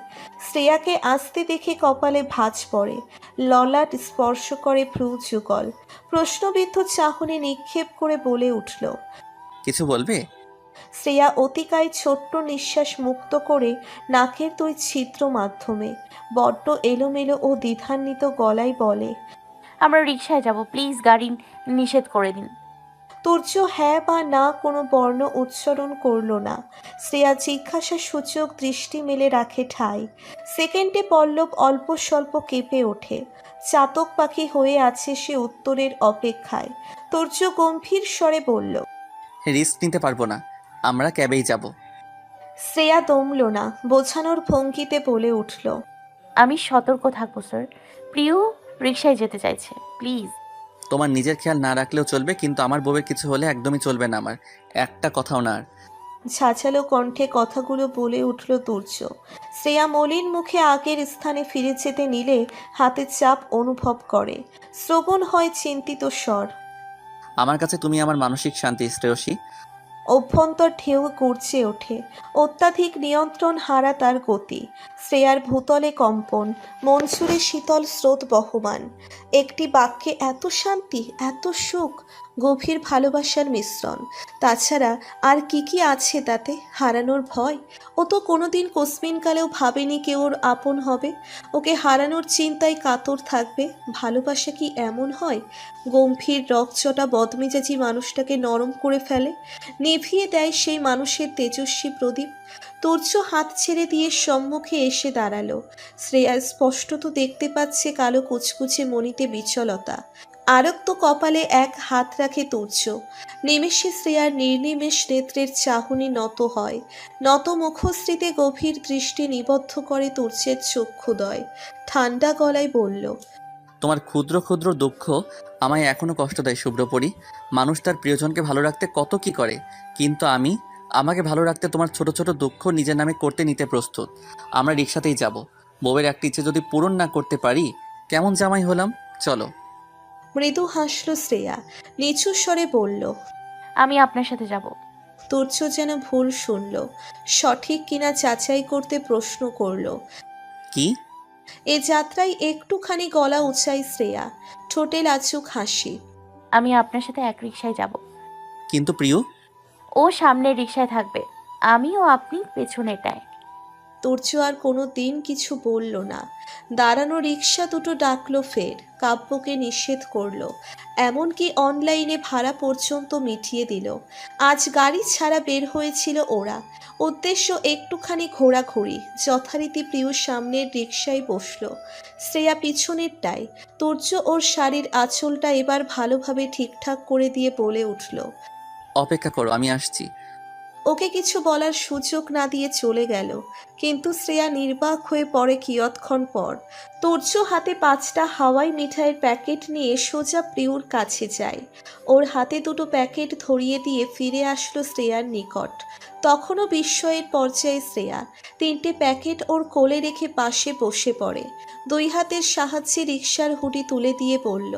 শ্রেয়াকে আসতে দেখে কপালে ভাঁজ পড়ে, ললাট স্পর্শ করে ভ্রু যুগল। প্রশ্নবিদ্ধ চাহনি নিক্ষেপ করে বলে উঠল, কিছু বলবে? শ্রেয়া অতিকায় ছোট্ট নিঃশ্বাস মুক্ত করে নাকের দুই ছিদ্র মাধ্যমে বড্ড এলোমেলো ও দ্বিধান্বিত গলায় বলে, আমরা রিকশায় যাব, প্লিজ গাড়ি নিষেধ করে দিন। তুর্য হ্যাঁ বা না কোনো বর্ণ উচ্চারণ করল না। শ্রেয়া জিজ্ঞাসা সূচক দৃষ্টি মেলে রাখে ঠাই। সেকেন্ডে পল্লব অল্প স্বল্প কেঁপে ওঠে। চাতক পাখি হয়ে আছে সে উত্তরের অপেক্ষায়। তুর্য গম্ভীর স্বরে বলল, রিস্ক নিতে পারবো না, আমরা ক্যাবেই যাব। শ্রেয়া দমল না, বোঝানোর ভঙ্গিতে বলে উঠল, আমি সতর্ক থাকবো স্যার। প্রিয় রিকশায় যেতে চাইছে, প্লিজ। তোমার নিজের খেয়াল না রাখলেও চলবে, কিন্তু আমার বউয়ের কিছু হলে একদমই চলবে না আমার, একটা কথাও না আর। ঝাঁঝালো কণ্ঠে কথাগুলো বলে উঠল তুর্য। শ্রেয়া মলিন মুখে আগের স্থানে ফিরে যেতে নিলে হাতে চাপ অনুভব করে। শ্রবণ হয় চিন্তিত স্বর। আমার কাছে তুমি আমার মানসিক শান্তি, শ্রেয়সী। অভ্যন্তর ঢেউ গর্জে ওঠে। অত্যাধিক নিয়ন্ত্রণ হারা তার গতি। শ্রেয়ার ভূতলে কম্পন, মন জুড়ে শীতল স্রোত বহমান। একটি বাক্যে এত শান্তি, এত সুখ, গভীর ভালোবাসার মিশ্রণ। তাছাড়া আর কি কি আছে তাতে? হারানোর ভয়? ও তো কোনোদিন কোসমিনকালেও ভাবেনি কেউ ওর আপন হবে। ওকে হারানোর চিন্তায় কাতর থাকবে। ভালোবাসা কি এমন হয়? গম্ভীর রকচটা বদমেজাজি মানুষটাকে নরম করে ফেলে, নিভিয়ে দেয় সেই মানুষের তেজস্বী প্রদীপ। তুর্য হাত ছেড়ে দিয়ে সম্মুখে এসে দাঁড়ালো। শ্রেয়া স্পষ্টত দেখতে পাচ্ছে কালো কুচকুচে মণিতে বিচলতা। আরক্ত কপালে এক হাত রাখে তুর্য। নিমেষে শ্রেয়ার নির্নিমেষ নেত্রের চাহনি নত হয়। নত মুখশ্রীতে গভীর দৃষ্টি নিবদ্ধ করে তুর্যের চক্ষুদয়। ঠান্ডা গলায় বলল, তোমার ক্ষুদ্র ক্ষুদ্র দুঃখ আমায় এখনো কষ্ট দেয় শুভ্রপরি। মানুষ তার প্রিয়জনকে ভালো রাখতে কত কি করে, কিন্তু আমি আমাকে ভালো রাখতে তোমার ছোট ছোট দুঃখ নিজের নামে করতে নিতে প্রস্তুত। আমরা রিক্সাতেই যাব। বউয়ের একটা ইচ্ছে যদি পূরণ না করতে পারি, কেমন জামাই হলাম? চলো। মৃদু হাসল শ্রেয়া, নিচু স্বরে বলল। আমি আপনার সাথে যাব। তুর্য যেন ভুল শুনল, সঠিক কিনা যাচাই করতে প্রশ্ন করল। কি? এ যাত্রায় একটুখানি গলা উঁচাই শ্রেয়া, ঠোঁটে লাজুক হাসি। আমি আপনার সাথে এক রিকশায় যাব। কিন্তু প্রিয়। ও সামনের রিকশায় থাকবে, আমি ও আপনি পেছনেটায়। তুর্য আর কোনো দিন কিছু বলল না। দাঁড়ানো রিক্সা দুটো ডাকলো ফের, কাব্যকে নিষেধ করলো, এমনকি অনলাইনে ভাড়া পর্যন্ত মিটিয়ে দিল। আজ গাড়ি ছাড়া বের হয়েছিল ওরা, উদ্দেশ্য একটুখানি ঘোরাঘুরি। যথারীতি প্রিয় সামনের রিকশায় বসলো, শ্রেয়া পিছনেরটায়। তুর্য ওর শাড়ির আঁচলটা এবার ভালোভাবে ঠিকঠাক করে দিয়ে বলে উঠল। অপেক্ষা করো, আমি আসছি। ওকে কিছু বলার সুযোগ না দিয়ে চলে গেল। কিন্তু শ্রেয়া নির্বাক হয়ে পড়ে কিয়ৎক্ষণ পর। তুর্য হাতে 5টা হাওয়াই মিঠাইয়ের প্যাকেট নিয়ে সোজা প্রিয়র কাছে যায়। ওর হাতে দুটো প্যাকেট ধরিয়ে দিয়ে ফিরে আসলো শ্রেয়ার নিকট। তখনও বিস্ময়ের পর্যায়ে শ্রেয়া 3টে প্যাকেট ওর কোলে রেখে পাশে বসে পড়ে। 2 হাতের সাহায্যে রিকশার হুডি তুলে দিয়ে বলল,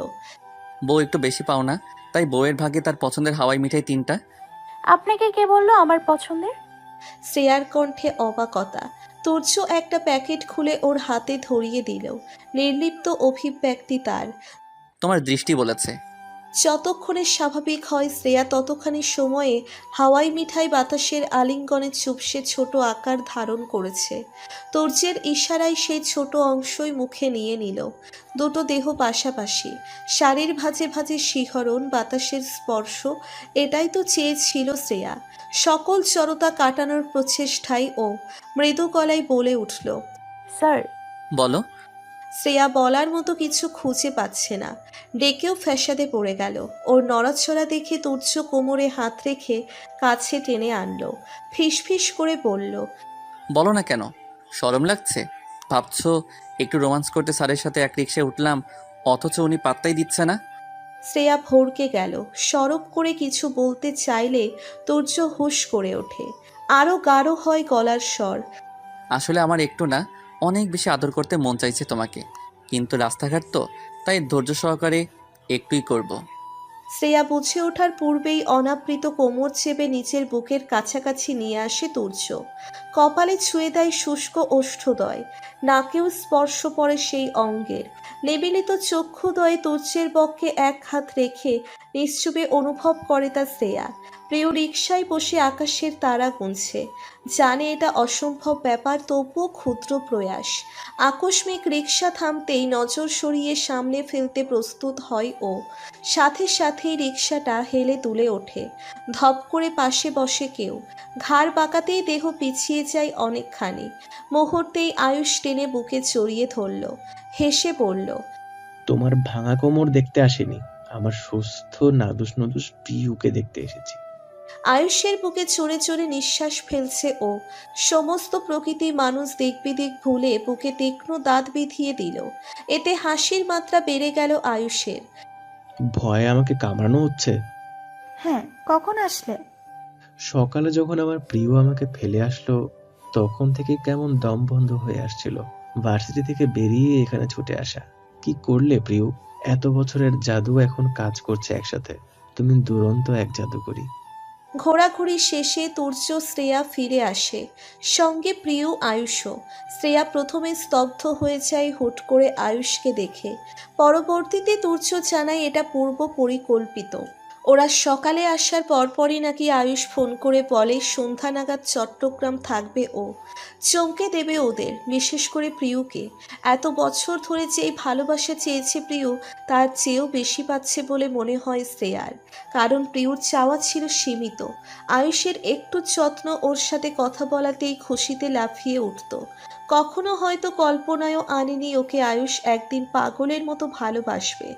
বউ একটু বেশি পাও না? তাই বউয়ের ভাগে তার পছন্দের হাওয়াই মিঠাই 3টা। আপনাকে কে বললো আমার পছন্দের? শ্রেয়ার কণ্ঠে অবাকতা। তুর্য একটা প্যাকেট খুলে ওর হাতে ধরিয়ে দিল। নির্লিপ্ত অভিব্যক্তি তার। তোমার দৃষ্টি বলেছে। যতক্ষণে স্বাভাবিক হয় শ্রেয়া ততখানি সময়ে হাওয়াই মিঠাই বাতাসের আলিঙ্গনে চুপসে ছোট আকার ধারণ করেছে। তুর্যের ইশারায় সেই ছোট অংশই মুখে নিয়ে নিল। দুটো দেহ পাশাপাশি, শাড়ির ভাঁজে ভাঁজে শিহরণ, বাতাসের স্পর্শ, এটাই তো চেয়েছিল শ্রেয়া। সকল জড়তা কাটানোর প্রচেষ্টায় ও মৃদু গলায় বলে উঠল। স্যার। বলো। শ্রেয়া বলার মতো কিছু খুঁজে পাচ্ছে না, ডেকেও ফ্যাসাদে পড়ে গেল। ওর নড়াচড়া দেখে তুর্য কোমরে হাত রেখে কাছে টেনে আনলো, ফিসফিস করে বলল, বলো না কেন? শরম লাগছে? ভাবছো একটু রোমান্স করতে স্যারের সাথে এক রিক্সায় উঠলাম, অথচ উনি পাত্তাই দিচ্ছে না? শ্রেয়া ভড়কে গেল। সরব করে কিছু বলতে চাইলে তুর্য হুশ করে ওঠে, আরও গাঢ় হয় গলার স্বর। আসলে আমার একটু না, অনেক বেশি আদর করতে মন চাইছে তোমাকে, কিন্তু রাস্তাঘাট তো, তাই ধৈর্য সহকারে একটুই করব। শ্রেয়া বুঝে ওঠার পূর্বেই অনাবৃত কোমর চেপে নিচের বুকের কাছাকাছি নিয়ে আসে তুর্য। কপালে ছুঁয়ে দেয় শুষ্ক ওষ্ঠদয়, নাকেও স্পর্শ পড়ে সেই অঙ্গের। নিবিলিত চক্ষুদয়ে তুর্যের বক্ষে এক হাত রেখে নিশ্চুপে অনুভব করে তা শ্রেয়া। প্রিয় রিকশায় বসে আকাশের তারা গুনছে, জানে এটা অসম্ভব ব্যাপার, তবুও ক্ষুদ্র প্রয়াস। আকস্মিক রিকশা থামতেই নজর সরিয়ে সামনে ফেলতে প্রস্তুত হয় ও। সাথে সাথেই রিকশাটা হেলে দুলে ওঠে। ধপ করে পাশে বসে কেউ, ঘাড় বাঁকাতেই দেহ পিছিয়ে যায় অনেকখানি। মুহূর্তেই আয়ুষ টেনে বুকে জড়িয়ে ধরল, হেসে বলল, তোমার ভাঙা কোমর দেখতে আসেনি, আমার সুস্থ নাদুস নুদুস প্রিয়কে দেখতে এসেছি। আয়ুষের বুকে চড়ে চড়ে নিঃশ্বাস ফেলছে ও। সমস্ত প্রকৃতি মানুষ দিক ভুলে বুকে তীক্ষ্ণ দাঁত বিধিয়ে দিল। এতে হাসির মাত্রা বেড়ে গেল আয়ুষের। ভয়ে আমাকে কামড়ানো হচ্ছে? হ্যাঁ, কখন আসলে? সকালে যখন আমার প্রিয় আমাকে ফেলে আসলো, তখন থেকে কেমন দম বন্ধ হয়ে আসছিল। ভার্সিটি থেকে বেরিয়ে এখানে ছুটে আসা। কি করলে প্রিয়? এত বছরের জাদু এখন কাজ করছে একসাথে। তুমি দুরন্ত এক জাদুকরী। ঘোরাঘুরি শেষে তুর্য শ্রেয়া ফিরে আসে, সঙ্গে প্রিয় আয়ুষও। শ্রেয়া প্রথমে স্তব্ধ হয়ে যায় হুট করে আয়ুষকে দেখে। পরবর্তীতে তুর্য জানায় এটা পূর্ব পরিকল্পিত। ওরা সকালে আসার পরপরই নাকি আয়ুষ ফোন করে বলে সন্ধ্যা নাগাদ চট্টগ্রাম থাকবে ও। চমকে দেবে ওদের, বিশেষ করে প্রিয়কে। এত বছর ধরে যেই ভালোবাসা চেয়েছে প্রিয়, তার চেয়েও বেশি পাচ্ছে বলে মনে হয় শ্রেয়ার। কারণ প্রিয়র চাওয়া ছিল সীমিত। আয়ুষের একটু যত্ন ওর সাথে কথা বলাতেই খুশিতে লাফিয়ে উঠত। কখনো হয়তো কল্পনায়ও আনেনি ওকে আয়ুষ একদিন পাগলের মতো ভালোবাসবে।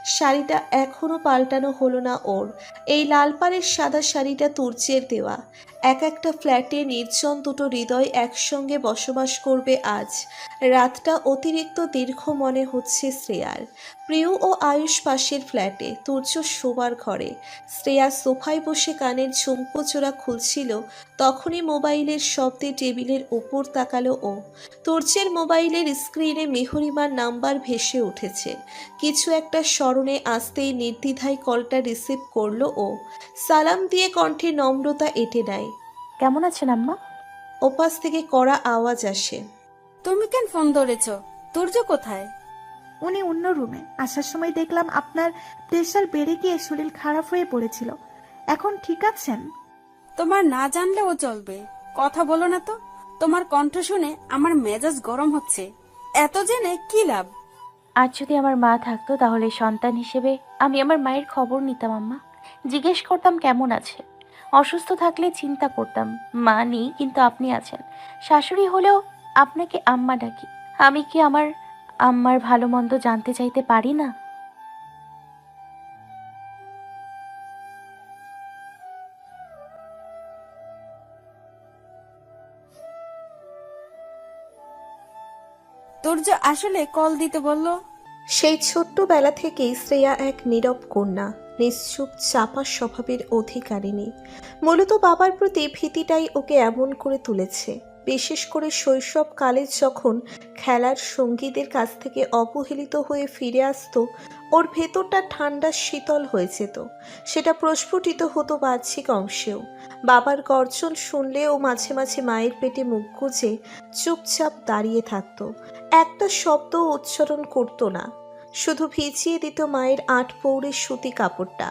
শাড়িটা এখনো পাল্টানো হলো না ওর। এই লাল পাড়ের সাদা শাড়িটা তুর্যের দেওয়া। এক একটা ফ্ল্যাটে নির্জন দুটো হৃদয় একসঙ্গে বসবাস করবে আজ। রাতটা অতিরিক্ত দীর্ঘ মনে হচ্ছে শ্রেয়ার। প্রিয় ও আয়ুষ পাশের ফ্ল্যাটে, তুর্য শোবার ঘরে। শ্রেয়া সোফায় বসে কানের ঝুমকো চোরা খুলছিল, তখনই মোবাইলের শব্দে টেবিলের উপর তাকালো ও। তুর্যের মোবাইলের স্ক্রিনে মেহরিমার নাম্বার ভেসে উঠেছে। কিছু একটা স্মরণে আসতেই নির্দ্বিধায় কলটা রিসিভ করলো ও। সালাম দিয়ে কণ্ঠে নম্রতা এঁটে নেয়। কেমন আছেন আম্মা? ওপাশ থেকে কড়া আওয়াজ আসে। তুমি কেন ফোন ধরেছ? তুর্য কোথায়? উনি অন্য রুমে। আসার সময় দেখলাম আপনার প্রেশার বেড়ে গিয়ে শরীর খারাপ হয়ে পড়েছিল। এখন ঠিক আছেন? তোমার না জানলেও চলবে, কথা বলো না তো। তোমার কণ্ঠ শুনে আমার মেজাজ গরম হচ্ছে। এত জেনে কি লাভ? আজ যদি আমার মা থাকতো তাহলে সন্তান হিসেবে আমি আমার মায়ের খবর নিতাম আম্মা। জিজ্ঞেস করতাম কেমন আছে। অসুস্থ থাকলে চিন্তা করতাম। মা নেই, কিন্তু আপনি আছেন। শাশুড়ি হলেও আপনাকে আম্মা ডাকি। আমি কি আমার আম্মার ভালো মন্দ জানতে চাইতে পারি না? তুর্য আসলে কল দিতে বললো। সেই ছোট্টবেলা থেকেই শ্রেয়া এক নীরব কন্যা, নিশ্চুপ চাপা স্বভাবের অধিকারিণী। মূলত বাবার প্রতি ভীতিটাই ওকে এমন করে তুলেছে। বিশেষ করে শৈশবকালে যখন খেলার সঙ্গীদের কাছ থেকে অবহেলিত হয়ে ফিরে আসতো, ওর ভেতরটা ঠান্ডা শীতল হয়ে যেত। সেটা প্রস্ফুটিত হতো বাহ্যিক অংশেও। বাবার গর্জন শুনলে ও মাঝে মাঝে মায়ের পেটে মুখ গুজে চুপচাপ দাঁড়িয়ে থাকতো। একটা শব্দ উচ্চারণ করতো না, শুধু ভিজিয়ে দিত মায়ের আটপৌরের সুতি কাপড়টা।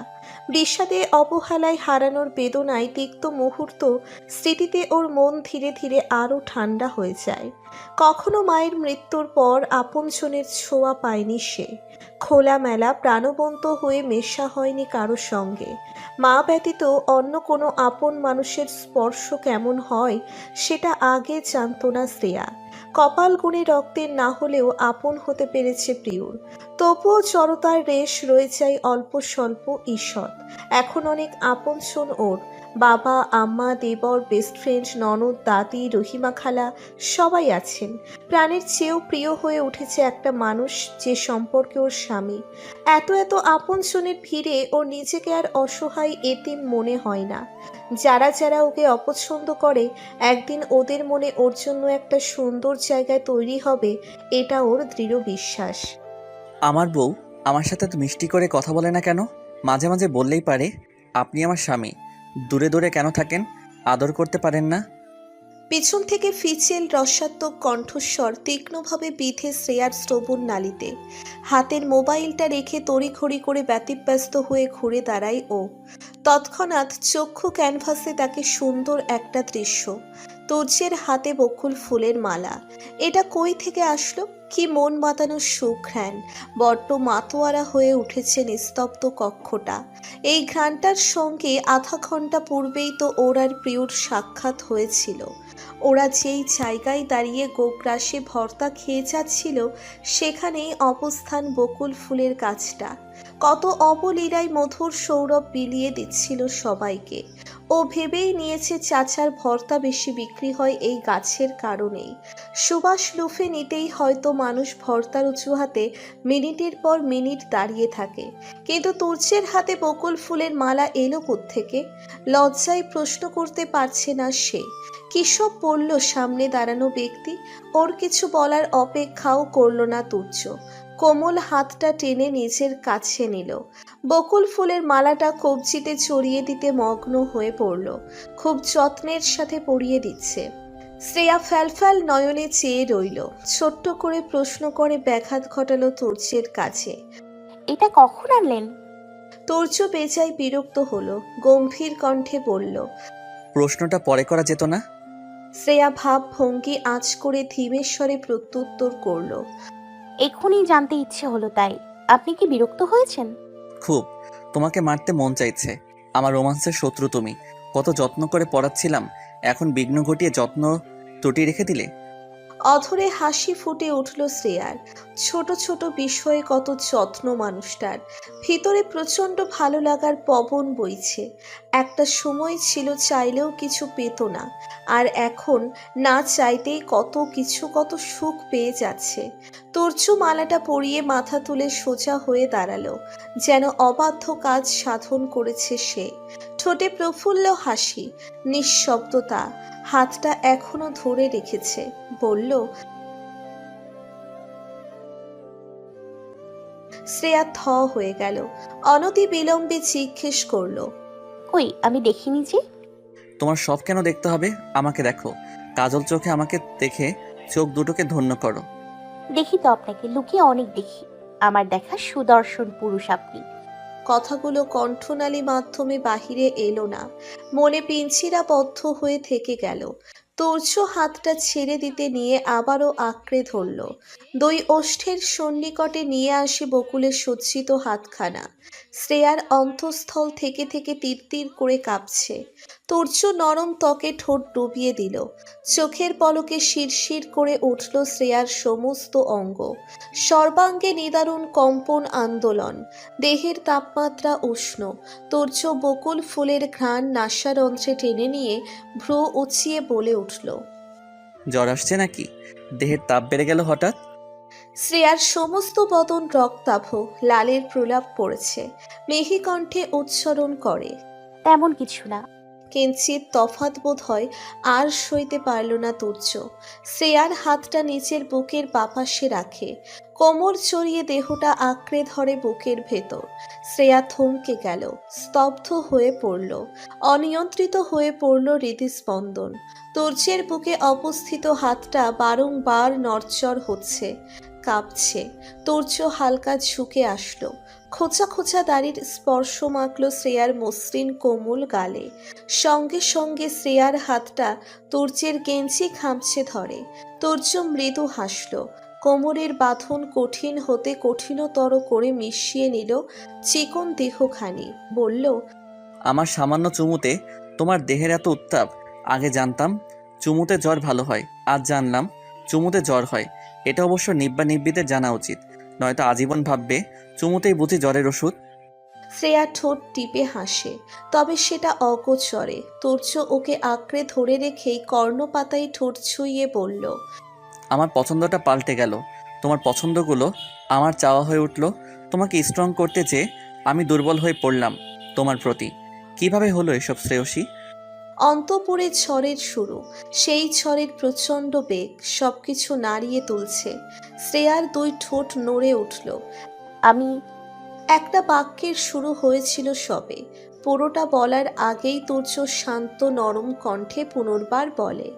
বিষাদে অবহেলায় হারানোর বেদনায় তিক্ত মুহূর্ত স্মৃতিতে ওর মন ধীরে ধীরে আরও ঠান্ডা হয়ে যায়। কখনো মায়ের মৃত্যুর পর আপনজনের ছোঁয়া পায়নি সে। খোলামেলা প্রাণবন্ত হয়ে মেশা হয়নি কারো সঙ্গে। মা ব্যতীত অন্য কোনো আপন মানুষের স্পর্শ কেমন হয় সেটা আগে জানত না শ্রেয়া। কপাল গুণে রক্তের না হলেও আপন হতে পেরেছে প্রিয়র। তবুও জড়তার রেশ রয়ে যায় অল্প স্বল্প ঈষৎ। এখন অনেক আপনজন ওর। বাবা, আম্মা, দেবর, বেস্ট ফ্রেন্ড, ননদ, দাদি, রহিমা খালা সবাই আছেন। প্রাণের চেয়েও প্রিয় হয়ে উঠেছে একটা মানুষ যে সম্পর্কে ওর স্বামী। এত এত আপনজনের ভিড়ে ওর নিজেকে আর অসহায় এতিম মনে হয় না। যারা যারা ওকে অপছন্দ করে, একদিন ওদের মনে ওর জন্য একটা সুন্দর জায়গায় তৈরি হবে, এটা ওর দৃঢ় বিশ্বাস। আমার বউ আমার সাথে তো মিষ্টি করে কথা বলে না কেন? মাঝে মাঝে বললেই পারে আপনি আমার স্বামী। দূরে দূরে কেন থাকেন? আদর করতে পারেন না? পিছন থেকে ফিচেল রসাত্মক কণ্ঠস্বর তীক্ষ্ণভাবে বিঁধে শ্রেয়ার শ্রবণ নালিতে। হাতের মোবাইলটা রেখে তড়িঘড়ি করে ব্যতিব্যস্ত হয়ে ঘুরে দাঁড়ায় ও। তৎক্ষণাৎ চক্ষু ক্যানভাসে তাকে সুন্দর একটা দৃশ্য। তুর্যের হাতে বকুল ফুলের মালা। এটা কই থেকে আসলো? কি মন মাতানো সুঘ্রাণ! বড্ড মাতোয়ারা হয়ে উঠেছে নিস্তব্ধ কক্ষটা। এই ঘ্রাণটার সঙ্গে আধা ঘন্টা পূর্বেই তো ওর আর প্রিয়র সাক্ষাৎ হয়েছিল। ওরা যেই জায়গায় দাঁড়িয়ে গোগ্রাসে ভর্তা খেয়ে যাচ্ছিল, সেখানেই অবস্থান বকুল ফুলের গাছটা। কত অবলীলায় মধুর সৌরভ বিলিয়ে দিচ্ছিল সবাইকে। ও ভেবেই নিয়েছে চাচার ভর্তা বেশি বিক্রি হয় এই গাছের কারণেই। সুবাস লুফে নিতেই হয়তো মানুষ ভর্তার অজুহাতে মিনিটের পর মিনিট দাঁড়িয়ে থাকে। কিন্তু তুর্যের হাতে বকুল ফুলের মালা এলো কোত্থেকে? লজ্জায় প্রশ্ন করতে পারছে না সে। কিসব বলল সামনে দাঁড়ানো ব্যক্তি? ওর কিছু বলার অপেক্ষাও করল না তুর্য। কোমল হাতটা টেনে নিজের কাছে নিল। বকুল ফুলের মালাটা কবজিতে চড়িয়ে দিতে মগ্ন হয়ে পড়ল। খুব যত্নের সাথে পরিয়ে দিচ্ছে। শ্রেয়া ফ্যালফ্যাল নয়নে চেয়ে রইল। ছোট্ট করে প্রশ্ন করে ব্যাঘাত ঘটালো তুর্যের কাছে। এটা কখন আনলেন? তোর্য বেজায় বিরক্ত হলো, গম্ভীর কণ্ঠে বলল। প্রশ্নটা পরে করা যেত না? শ্রেয়া ভাব ভঙ্গি আঁচ করে ধীমের স্বরে প্রত্যুত্তর করল। এক্ষুনি জানতে ইচ্ছে হলো তাই। আপনি কি বিরক্ত হয়েছেন? খুব। তোমাকে মারতে মন চাইছে। আমার রোমান্সের শত্রু তুমি। কত যত্ন করে পড়াচ্ছিলাম, এখন বিঘ্ন ঘটিয়ে যত্ন ত্রুটি রেখে দিলে। অধরে হাসি ফুটে উঠল শ্রেয়ার। ছোট ছোট বিষয়ে কত যত্ন মানুষটার। ভিতরে প্রচণ্ড ভালো লাগার পবন বইছে। একটা সময় ছিল চাইলেও কিছু পেত না, আর এখন না চাইতেই কত কিছু, কত সুখ পেয়ে যাচ্ছে। তোর্য মালাটা পরিয়ে মাথা তুলে সোজা হয়ে দাঁড়ালো, যেন অবাধ্য কাজ সাধন করেছে সে। ঠোঁটে প্রফুল্ল হাসি, নিঃশব্দতা, হাতটা এখনো ধরে রেখেছে। বলল। শ্রেয়া থ হয়ে গেল, অনতি বিলম্বে জিজ্ঞেস করলো। কই, আমি দেখিনি যে। তোমার সব কেন দেখতে হবে? আমাকে দেখো। কাজল চোখে আমাকে দেখে চোখ দুটোকে ধন্য করো। দেখি তো আপনাকে, লুকিয়ে অনেক দেখি। আমার দেখা সুদর্শন পুরুষ আপনি। কথাগুলো কণ্ঠনালী মাধ্যমে বাহিরে এলো না, মনে পিঞ্চিরা বদ্ধ হয়ে থেকে গেল। তোর্য হাতটা ছেড়ে দিতে নিয়ে আবারও আঁকড়ে ধরল। দুই ওষ্ঠের সন্নিকটে নিয়ে আসে বকুলের সজ্জিত হাতখানা। শ্রেয়ার অন্তঃস্থল থেকে থেকে তিরতির করে কাঁপছে। তোর্য নরম ত্বকে ঠোঁট ডুবিয়ে দিল। চোখের পলকে শিরশির করে উঠল শ্রেয়ার সমস্ত অঙ্গ। সর্বাঙ্গে নিদারুণ কম্পন আন্দোলন, দেহের তাপমাত্রা উষ্ণ। তোর্য বকুল ফুলের ঘ্রাণ নাসারন্ধ্রে টেনে নিয়ে ভ্রু উঁচিয়ে বলে উঠল। জ্বর আসছে নাকি? দেহের তাপ বেড়ে গেল হঠাৎ। শ্রেয়ার সমস্ত বদন রক্তাভ, লালের প্রলাপ পড়েছে। মেহি কণ্ঠে উচ্চারণ করে। তেমন কিছু না। কিঞ্চিত তফাৎ বোধ হয় আর সইতে পারল না তুর্য। শ্রেয়ার হাতটা নিচের বুকের বাপাশে রাখে, কোমর চড়িয়ে দেহটা আঁকড়ে ধরে বুকের ভেতর। শ্রেয়া থমকে গেল, স্তব্ধ হয়ে পড়ল। অনিয়ন্ত্রিত হয়ে পড়ল হৃদস্পন্দন। তুর্যের বুকে অবস্থিত হাতটা বারংবার নড়চড় হচ্ছে, কাঁপছে। তুর্য হালকা ঝুঁকে আসলো, খোঁচা খোঁচা দাড়ির স্পর্শ মাখল শ্রেয়ার মসৃণ কোমল গালে। সঙ্গে সঙ্গে শ্রেয়ার হাতটা তুর্যের গেঞ্জি খামছে ধরে। তুর্য মৃদু হাসল, কোমরের বাঁধন কঠিন হতে কঠিনতর করে মিশিয়ে নিল চিকন দেহখানি। বলল। আমার সামান্য চুমুতে তোমার দেহের এত উত্তাপ? আগে জানতাম চুমুতে জ্বর ভালো হয়, আজ জানলাম চুমুতে জ্বর হয়। এটা অবশ্য নিব্বানিব্বিতে জানা উচিত, নয়তো আজীবন ভাববে চুমুতেই বুঝি জ্বরের ওষুধ। শ্রেয়া ঠোঁট টিপে হাসে, তবে সেটা অগোচরে। তুর্য ওকে আঁকড়ে ধরে রেখেই কর্ণপাতায় ঠোঁট ছুঁয়ে বলল। আমার পছন্দটা পাল্টে গেল, তোমার পছন্দগুলো আমার চাওয়া হয়ে উঠল। তোমাকে স্ট্রং করতে চেয়ে আমি দুর্বল হয়ে পড়লাম তোমার প্রতি। কিভাবে হলো এসব শ্রেয়সী? অন্তপুরে ঝড়ের শুরু, সেই ঝড়ের প্রচণ্ড বেগ সবকিছু নাড়িয়ে তুলছে। শ্রেয়ার দুই ঠোঁট নড়ে উঠল। আমি একটা বাক্যের শুরু হয়েছিল সবে, পুরোটা বলার আগেই তুর্য শান্ত নরম কণ্ঠে পুনর্বার বলে।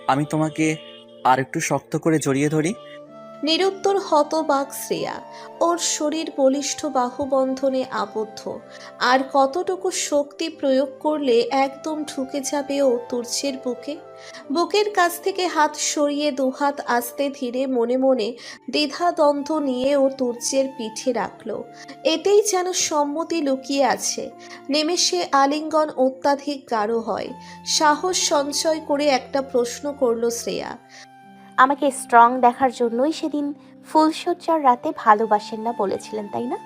আমি তোমাকে আর একটু শক্ত করে জড়িয়ে ধরি। নিরুত্তর হতবাক শ্রেয়া। ওর শরীর বলিষ্ঠ বাহুবন্ধনে আবদ্ধ, আর কতটুকু শক্তি প্রয়োগ করলে একদম ঢুকে যাবে ও তুর্যের বুকে। বুকের কাছ থেকে হাত সরিয়ে দুহাত আস্তে ধীরে মনে মনে দ্বিধাদ্বন্দ্ব নিয়ে ও তুর্যের পিঠে রাখল। এতেই যেন সম্মতি লুকিয়ে আছে। নেমেষে আলিঙ্গন অত্যাধিক গাঢ় হয়। সাহস সঞ্চয় করে একটা প্রশ্ন করল শ্রেয়া। আমাকে স্ট্রং দেখার জন্যই সেদিন ফুলশয্যার রাতে ভালোবাসেন না বলেছিলেন, তাই না?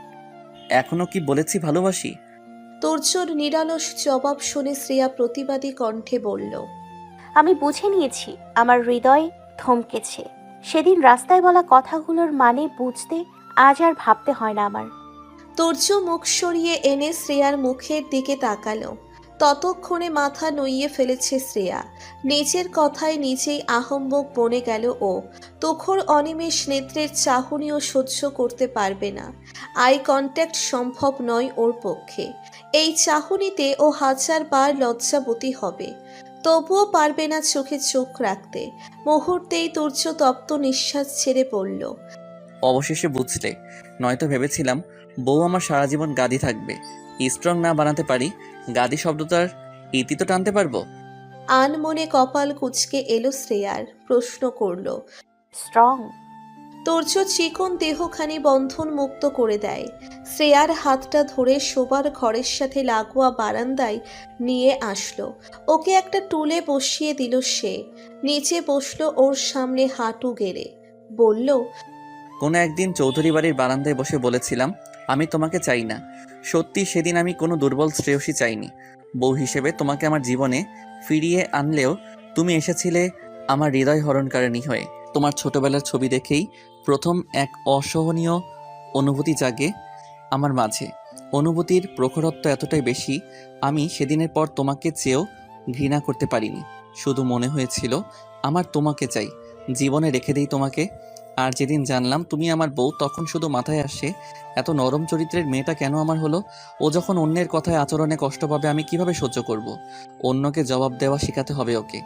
এখনো কি বলেছি ভালোবাসি? তোর্যর নিরালস জবাব শুনে শ্রেয়া প্রতিবাদী কণ্ঠে বলল। আমি বুঝে নিয়েছি, আমার হৃদয় থমকেছে। সেদিন রাস্তায় বলা কথাগুলোর মানে বুঝতে আজ আর ভাবতে হয় না আমার। তোর্য মুখ সরিয়ে এনে শ্রেয়ার মুখের দিকে তাকালো। ততক্ষণে মাথা নইয়ে ফেলেছে শ্রেয়া। নিজের কথায় নিজেই আহম্বক বনে গেল ও। তুখোর অনিমেষ নেত্রের চাহনিও সহ্য করতে পারবে না। আই কন্ট্যাক্ট সম্ভব নয় ওর পক্ষে। এই চাহনিতে ও হাজার বার লজ্জাবতী হবে, তবুও পারবে না চোখে চোখ রাখতে। মুহূর্তেই তুর্য তপ্ত নিঃশ্বাস ছেড়ে পড়ল। অবশেষে বুঝলে, নয়তো ভেবেছিলাম বউ আমার সারা জীবন গাদি থাকবে। স্ট্রং না বানাতে পারি, গাদি শব্দটার ইতি তো টানতে পারবো। আনমনে কপাল কুঁচকে এলো শ্রেয়ার, প্রশ্ন করলো। স্ট্রং? তোর্য চিকন দেহখানি বন্ধন মুক্ত করে দেয়। শ্রেয়ার হাতটা ধরে শোবার ঘরের সাথে লাগোয়া বারান্দায় নিয়ে আসলো। ওকে একটা টুলে বসিয়ে দিল সে। নিচে বসলো ওর সামনে হাঁটু গেড়ে। বলল, কোনো একদিন চৌধুরী বাড়ির বারান্দায় বসে বলেছিলাম আমি তোমাকে চাই না। সত্যি সেদিন আমি কোনো দুর্বল শ্রেয়সী চাইনি। বউ হিসেবে তোমাকে আমার জীবনে ফিরিয়ে আনলেও তুমি এসেছিলে আমার হৃদয় হরণকারিণী হয়ে। তোমার ছোটবেলার ছবি দেখেই প্রথম এক অসহনীয় অনুভূতি জাগে আমার মাঝে। অনুভূতির প্রখরত্ব এতটাই বেশি, আমি সেদিনের পর তোমাকে চেয়েও ঘৃণা করতে পারিনি। শুধু মনে হয়েছিল আমার তোমাকে চাই, জীবনে রেখে দিই তোমাকে। আর যেদিন জানলাম তুমি আমার বউ, তখন শুধু মাথায় আসে এত নরম চরিত্রের মেয়েটা কেন আমার হলো। ও যখন অন্যের কথায় আচরণে কষ্ট পাবে আমি কিভাবে সহ্য করব। অন্যকে জবাব দেওয়া শেখাতে হবে ওকে।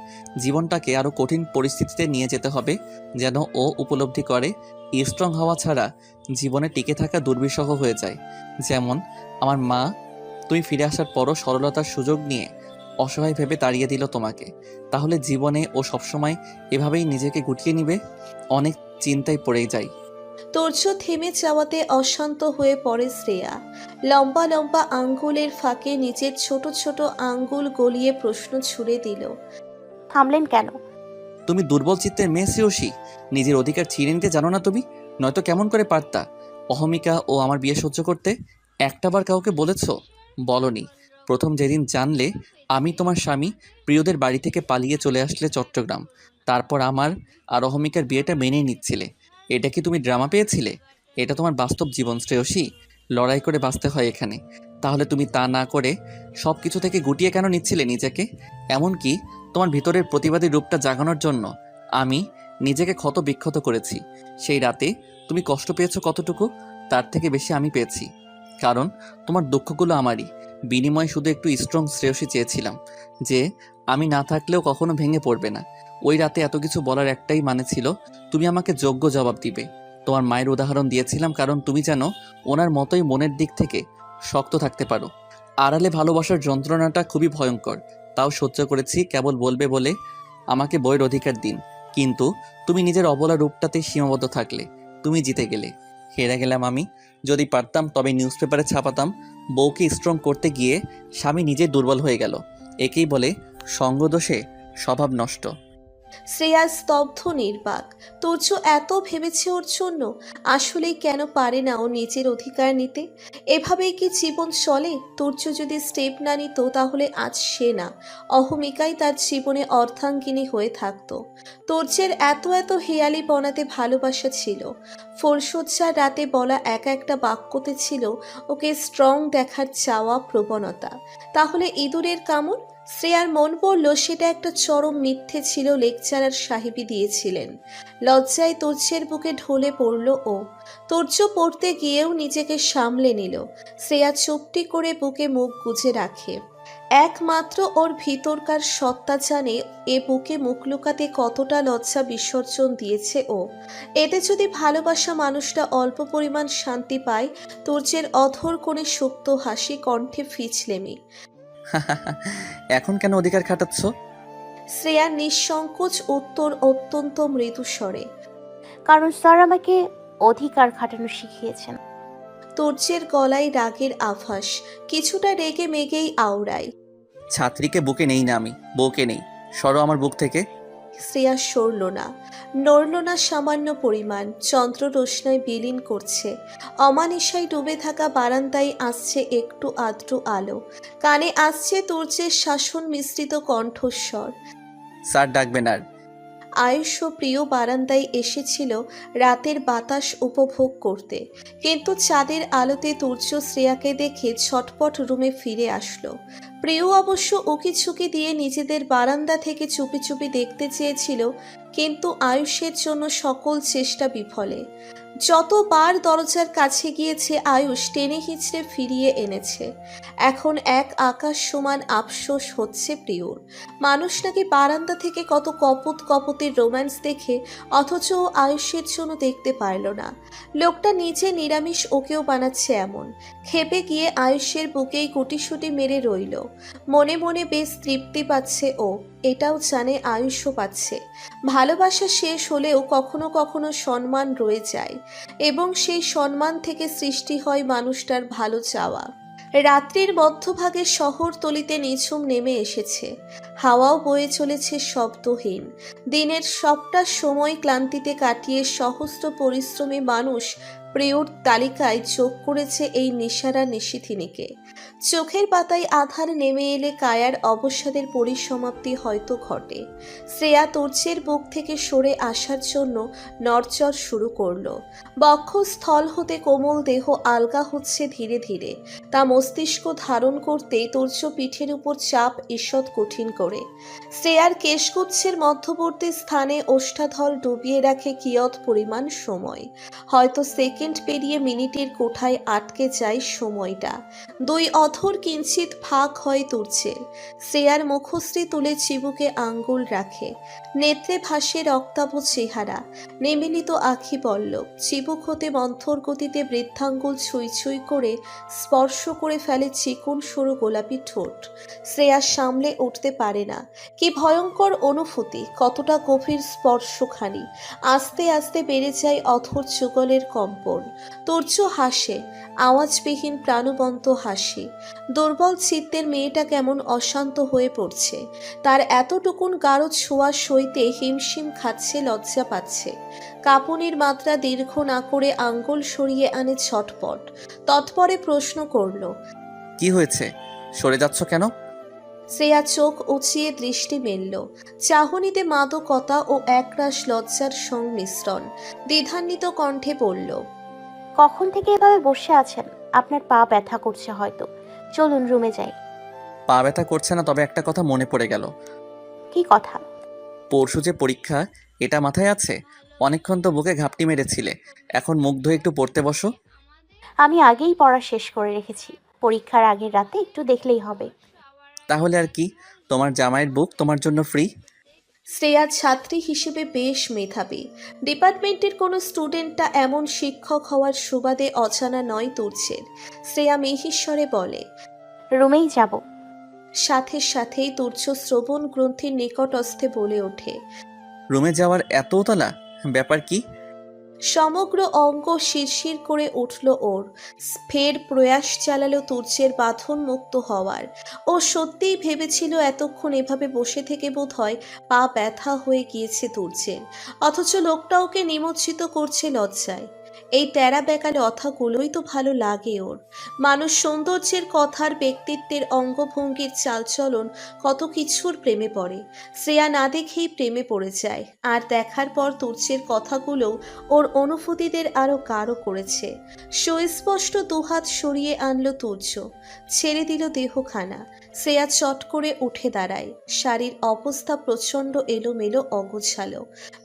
জীবনটাকে আরও কঠিন পরিস্থিতিতে নিয়ে যেতে হবে যেন ও উপলব্ধি করে স্ট্রং হওয়া ছাড়া জীবনে টিকে থাকা দুর্বিষহ হয়ে যায়। যেমন আমার মা, তুমি ফিরে আসার পরও সরলতার সুযোগ নিয়ে অসহায় ভেবে তাড়িয়ে দিল তোমাকে। তাহলে জীবনে ও সবসময় এভাবেই নিজেকে গুটিয়ে নিবে? অনেক চিন্তায় পড়ে যাই। তোর্য থেমে যাওয়াতে অশান্ত হয়ে পড়ে শ্রেয়া। লম্বা লম্বা আঙ্গুলের ফাঁকে নিজের ছোট ছোট আঙ্গুল গলিয়ে প্রশ্ন ছুড়ে দিল। থামলেন কেন? তুমি দুর্বল চিত্তের মেয়ে শ্রেয়সী, নিজের অধিকার ছিঁড়ে নিতে জানো না তুমি? নয়তো কেমন করে পারতা অহমিকা ও আমার বিয়ে সহ্য করতে? একটাবার কাউকে বলেছো? বলনি। প্রথম যেদিন জানলে আমি তোমার স্বামী, প্রিয়দের বাড়ি থেকে পালিয়ে চলে আসলে চট্টগ্রাম। তারপর আমার আর অহমিকার বিয়েটা মেনেই নিচ্ছিলে। এটা কি তুমি ড্রামা পেয়েছিলে? এটা তোমার বাস্তব জীবন শ্রেয়সী, লড়াই করে বাঁচতে হয় এখানে। তাহলে তুমি তা না করে সব কিছু থেকে গুটিয়ে কেন নিচ্ছিলে নিজেকে? এমনকি তোমার ভিতরের প্রতিবাদী রূপটা জাগানোর জন্য আমি নিজেকে ক্ষত বিক্ষত করেছি। সেই রাতে তুমি কষ্ট পেয়েছো কতটুকু, তার থেকে বেশি আমি পেয়েছি। কারণ তোমার দুঃখগুলো আমারই। বিনিময়ে শুধু একটু স্ট্রং শ্রেয়সী চেয়েছিলাম, যে আমি না থাকলেও কখনো ভেঙে পড়বে না। ওই রাতে এত কিছু বলার একটাই মানে ছিল, তুমি আমাকে যোগ্য জবাব দিবে। তোমার মায়ের উদাহরণ দিয়েছিলাম কারণ তুমি যেন ওনার মতোই মনের দিক থেকে শক্ত থাকতে পারো। আড়ালে ভালোবাসার যন্ত্রণাটা খুবই ভয়ঙ্কর, তাও সহ্য করেছি কেবল বলবে বলে আমাকে বইয়ের অধিকার দিন। কিন্তু তুমি নিজের অবলা রূপটাতে সীমাবদ্ধ থাকলে। তুমি জিতে গেলে, হেরে গেলাম আমি। যদি পারতাম তবে নিউজ পেপারে ছাপাতাম বউকে স্ট্রং করতে গিয়ে স্বামী নিজে দুর্বল হয়ে গেল। একেই বলে সঙ্গদোষে স্বভাব নষ্ট। শ্রেয়া স্তব্ধ নির্বাক। তোর্য এত ভেবেছে ওর জন্য? আসলেই কেন পারে না ও নিজের অধিকার নিতে? এভাবেই কি জীবন চলে? তোর্য যদি স্টেপ না নিত তাহলে আজ সে না, অহমিকাই তার জীবনে অর্ধাঙ্গিনী হয়ে থাকতো। তোর্যের এত এত হেয়ালি বনাতে ভালোবাসা ছিল। ফুলশয্যার রাতে বলা এক একটা বাক্যতে ছিল ওকে স্ট্রং দেখার চাওয়া, প্রবণতা। তাহলে ইঁদুরের কামড়? শ্রেয়ার মন বলল সেটা একটা চরম মিথ্যে ছিল, লেকচারার সাহেবই দিয়েছিলেন। লজ্জায় তোর্যের বুকে ঢলে পড়ল ও। তোর্য পড়তে গিয়েও নিজেকে সামলে নিল। শ্রেয়া চুপটি করে বুকে মুখ গুজে রাখে। একমাত্র ওর ভিতরকার সত্তা জানে এ বুকে মুখ লুকাতে কতটা লজ্জা বিসর্জন দিয়েছে ও। এতে যদি ভালোবাসা মানুষটা অল্প পরিমাণ শান্তি পায়, তোর্যের অধর কোণে সুপ্ত হাসি, কণ্ঠে ফিচলেমি। এখন কেন অধিকার খাটাচ্ছ? শ্রেয়া নিঃসংকোচ উত্তর, অত্যন্ত মৃদু স্বরে। কারণ স্যার আমাকে অধিকার খাটানো শিখিয়েছেন। তোর্যের গলায় রাগের আভাস, কিছুটা রেগে মেগেই আওড়ায়। ছাত্রীকে বুকে নেই না আমি, বউকে নেই। সরো আমার বুক থেকে। শ্রেয়া সরল না, নড়ল না সামান্য পরিমাণ। চন্দ্র রোশনায় বিলীন করছে। অমানিসায় ডুবে থাকা বারান্দায় আসছে একটু আধটু আলো। কানে আসছে তোর্যের শাসন মিশ্রিত কণ্ঠস্বর। স্যার ডাকবেন আর? আয়ুষ ও প্রিয় বারান্দায় এসেছিল রাতের বাতাস উপভোগ করতে, কিন্তু চাঁদের আলোতে তুর্য শ্রেয়াকে দেখে ছটপট রুমে ফিরে আসলো। প্রিয় অবশ্য উকি ঝুঁকি দিয়ে নিজেদের বারান্দা থেকে চুপি চুপি দেখতে চেয়েছিল কিন্তু আয়ুষের জন্য সকল চেষ্টা বিফলে। যতবার দরজার কাছে গিয়েছে আয়ুষ টেনে হিঁচড়ে ফিরিয়ে এনেছে। এখন এক আকাশ সমান আফসোস হচ্ছে প্রিয়র। মানুষ নাকি বারান্দা থেকে কত কপত কপতের রোম্যান্স দেখে, অথচ ও আয়ুষের জন্য দেখতে পারল না। লোকটা নিজে নিরামিষ ওকেও বানাচ্ছে এমন। খেপে গিয়ে আয়ুষের বুকেই গুটিসুটি মেরে রইল। মনে মনে বেশ তৃপ্তি পাচ্ছে ও, এটাও জানে আয়ুষও পাচ্ছে। ভালোবাসা শেষ হলেও কখনো কখনো সম্মান রয়ে যায়, এবং সেই সম্মান থেকে সৃষ্টি হয় মানুষটার ভালো চাওয়া। রাত্রির মধ্যভাগে শহরতলিতে নিঝুম নেমে এসেছে। হাওয়াও বয়ে চলেছে শব্দহীন। দিনের সবটা সময় ক্লান্তিতে কাটিয়ে সহস্র পরিশ্রমী মানুষ প্রিয়র তালিকায় যোগ করেছে এই নিশারা নিশিথিনীকে। চোখের পাতায় আধার নেমে এলে কায়ার অবসাদের পরিসমাপ্তি হয়তো ঘটে। শ্রেয়া তুর্যের বুক থেকে সরে আসার জন্য নড়চড় শুরু করলো। বক্ষস্থল হতে কোমল দেহ আলগা হচ্ছে ধীরে ধীরে। তা মস্তিষ্ক ধারণ করতেই তুর্য পিঠের উপর চাপ ঈষৎ কঠিন করে। শ্রেয়ার কেশগুচ্ছের মধ্যবর্তী স্থানে ওষ্ঠাধর ডুবিয়ে রাখে কিয়ৎ পরিমাণ সময়। হয়তো সেকেন্ড পেরিয়ে মিনিটের কোঠায় আটকে যায় সময়টা। দুই অধর কিঞ্চিত ফাঁক হয় তুর্যের। শ্রেয়ার মুখশ্রী তুলে চিবুকে আঙ্গুল রাখে। নেত্রে ভাসে রক্তাভ চেহারা, নিমিলিত আখি পল্লব। চিবুক হতে মন্থর গতিতে বৃদ্ধাঙ্গুল ছুঁই ছুঁই করে স্পর্শ করে ফেলে চিকন সরু গোলাপি ঠোঁট। শ্রেয়া সামলে উঠতে পারে না। কি ভয়ঙ্কর অনুভূতি, কতটা গভীর স্পর্শখানি। আস্তে আস্তে বেড়ে যায় অধর যুগলের কম্পন। তুর্য হাসে, আওয়াজবিহীন প্রাণবন্ত হাসি। দুর্বল চিত্তের মেয়েটা কেমন অশান্ত হয়ে পড়ছে। তার এতটুকুন গাঢ় ছোঁয়া সইতে হিমশিম খাচ্ছে, লজ্জা পাচ্ছে। কাঁপুনির মাত্রা দীর্ঘ না করে আঙ্গুল সরিয়ে আনে ছটপট। তৎপরে প্রশ্ন করল, কি হয়েছে? সরে যাচ্ছ কেন? শ্রেয়া চোখ উঁচিয়ে দৃষ্টি মেলল। চাহনিতে মাদকতা ও একরাশ লজ্জার সংমিশ্রণ। দ্বিধান্বিত কণ্ঠে বলল, কখন থেকে এভাবে বসে আছেন? আপনার পা ব্যথা করছে হয়তো, চলুন রুমে যাই। পা ব্যথা করছে না, তবে একটা কথা মনে পড়ে গেল। কি কথা? পরশু যে পরীক্ষা, এটা মাথায় আছে? অনেকক্ষণ তো বুকে ঘাপটি মেরেছিলে। এখন মুখ ধুয়ে একটু পড়তে বসো। আমি আগেই পড়া শেষ করে রেখেছি, পরীক্ষার আগের রাতে একটু দেখলেই হবে। তাহলে আর কি, তোমার জামাইয়ের বুক তোমার জন্য ফ্রি। শ্রেয়া ছাত্রী হিসেবে বেশ মেধাবী। ডিপার্টমেন্টের কোনো স্টুডেন্টটা এমন শিক্ষক হওয়ার সুবাদে অজানা নয় তুর্যের। শ্রেয়া মিহিস্বরে বলে, রুমেই যাব। সাথে সাথেই তুর্য শ্রবণ গ্রন্থির নিকটস্থে বলে ওঠে, রুমে যাওয়ার এত উতলা, ব্যাপার কি? সমগ্র অঙ্গ শিরশির করে উঠল ওর। ফের প্রয়াস চালালো তুর্যের বাঁধন মুক্ত হওয়ার। ও সত্যিই ভেবেছিল এতক্ষণ এভাবে বসে থেকে বোধহয় পা ব্যথা হয়ে গিয়েছে তুর্যের, অথচ লোকটা ওকে নিমজ্জিত করছে লজ্জায়। এই টেরা বেঁকা কথাগুলোই তো ভালো লাগে ওর। মানুষ সৌন্দর্যের কথার, ব্যক্তিত্বের, অঙ্গভঙ্গির, চালচলন, কত কিছুর প্রেমে পড়ে। শ্রেয়া না দেখেই প্রেমে পড়ে যায়, আর দেখার পর তুর্যের কথাগুলো ওর অনুভূতিদের আরো গাঢ় করেছে। সুস্পষ্ট দুহাত সরিয়ে আনলো তুর্য, ছেড়ে দিল দেহখানা। শ্রেয়া চট করে উঠে দাঁড়ায়। শাড়ির অবস্থা প্রচণ্ড এলোমেলো, অগোছালো।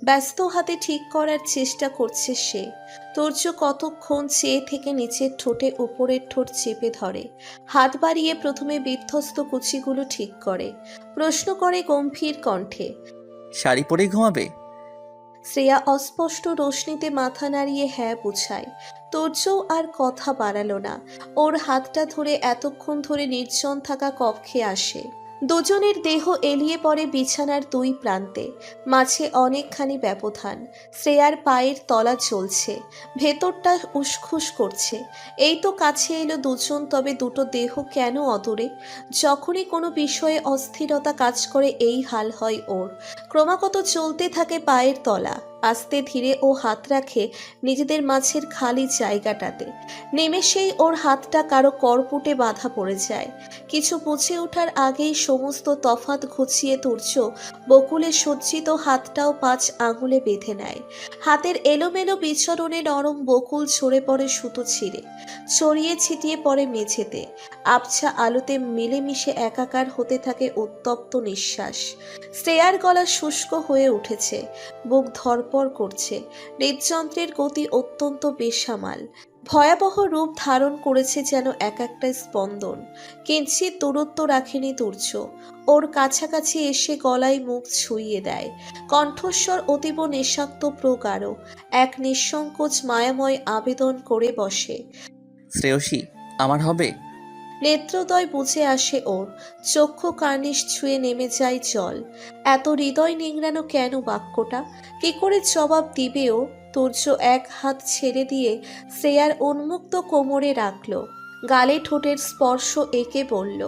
ব্যস্ত হাতে ঠিক করার চেষ্টা করছে সে। তুর্য কতক্ষণ চেয়ে থেকে নিচের ঠোঁটে উপরের ঠোঁট চেপে ধরে। হাত বাড়িয়ে প্রথমে বিধ্বস্ত কুচিগুলো ঠিক করে। প্রশ্ন করে গম্ভীর কণ্ঠে, শাড়ি পরেই ঘুমাবে? শ্রেয়া অস্পষ্ট রোশনিতে মাথা নাড়িয়ে হ্যাঁ বুঝায়। তুর্যও আর কথা বাড়ালো না। ওর হাতটা ধরে এতক্ষণ ধরে নির্জন থাকা কক্ষে আসে। দুজনের দেহ এলিয়ে পড়ে বিছানার দুই প্রান্তে। মাঝে অনেকখানি ব্যবধান। শ্রেয়ার পায়ের তলা চলছে, ভেতরটা উসখুস করছে। এই তো কাছে এলো দুজন, তবে দুটো দেহ কেন অদূরে? যখনই কোনো বিষয়ে অস্থিরতা কাজ করে এই হাল হয় ওর। ক্রমাগত চলতে থাকে পায়ের তলা। আস্তে ধীরে ও হাত রাখে নিজেদের মাঝের খালি জায়গাটাতে। নিমেষেই ওর হাতটা কারো করপুটে বাঁধা পড়ে যায়। কিছু বুঝে ওঠার আগেই সমস্ত তফাৎ ঘুচিয়ে তুর্য বকুলে সজ্জিত হাতটাও 5 আঙুলে বেঁধে নেয়। হাতের এলোমেলো বিচরণে নরম বকুল ঝরে পড়ে সুতো ছিঁড়ে, ছড়িয়ে ছিটিয়ে পড়ে মেঝেতে। আবছা আলোতে মিলেমিশে একাকার হতে থাকে উত্তপ্ত নিঃশ্বাস। শ্রেয়ার গলা শুষ্ক হয়ে উঠেছে, বুক ধড়পড় করছে, হৃদযন্ত্রের গতি অত্যন্ত বেসামাল। ভয়াবহ রূপ ধারণ করেছে যেন এক একটা স্পন্দন। কিঞ্চিত দূরত্ব রাখেনি তুর্য, ওর কাছাকাছি এসে গলায় মুখ ছুঁইয়ে দেয়। কণ্ঠস্বর অতীব নেশাক্ত প্রগাঢ়, এক নিঃসংকোচ মায়াময় আবেদন করে বসে। শ্রেয়সী, আমার হবে? নেত্রদয় বুঝে আসে ওর, চক্ষু কার্নিশ ছুঁয়ে নেমে যায় জল। এত হৃদয় নিংড়ানো কেন বাক্যটা? কি করে জবাব দিবেও? তুর্য এক হাত ছেড়ে দিয়ে শ্রেয়ার উন্মুক্ত কোমরে রাখল, গালে ঠোঁটের স্পর্শ এঁকে বলল,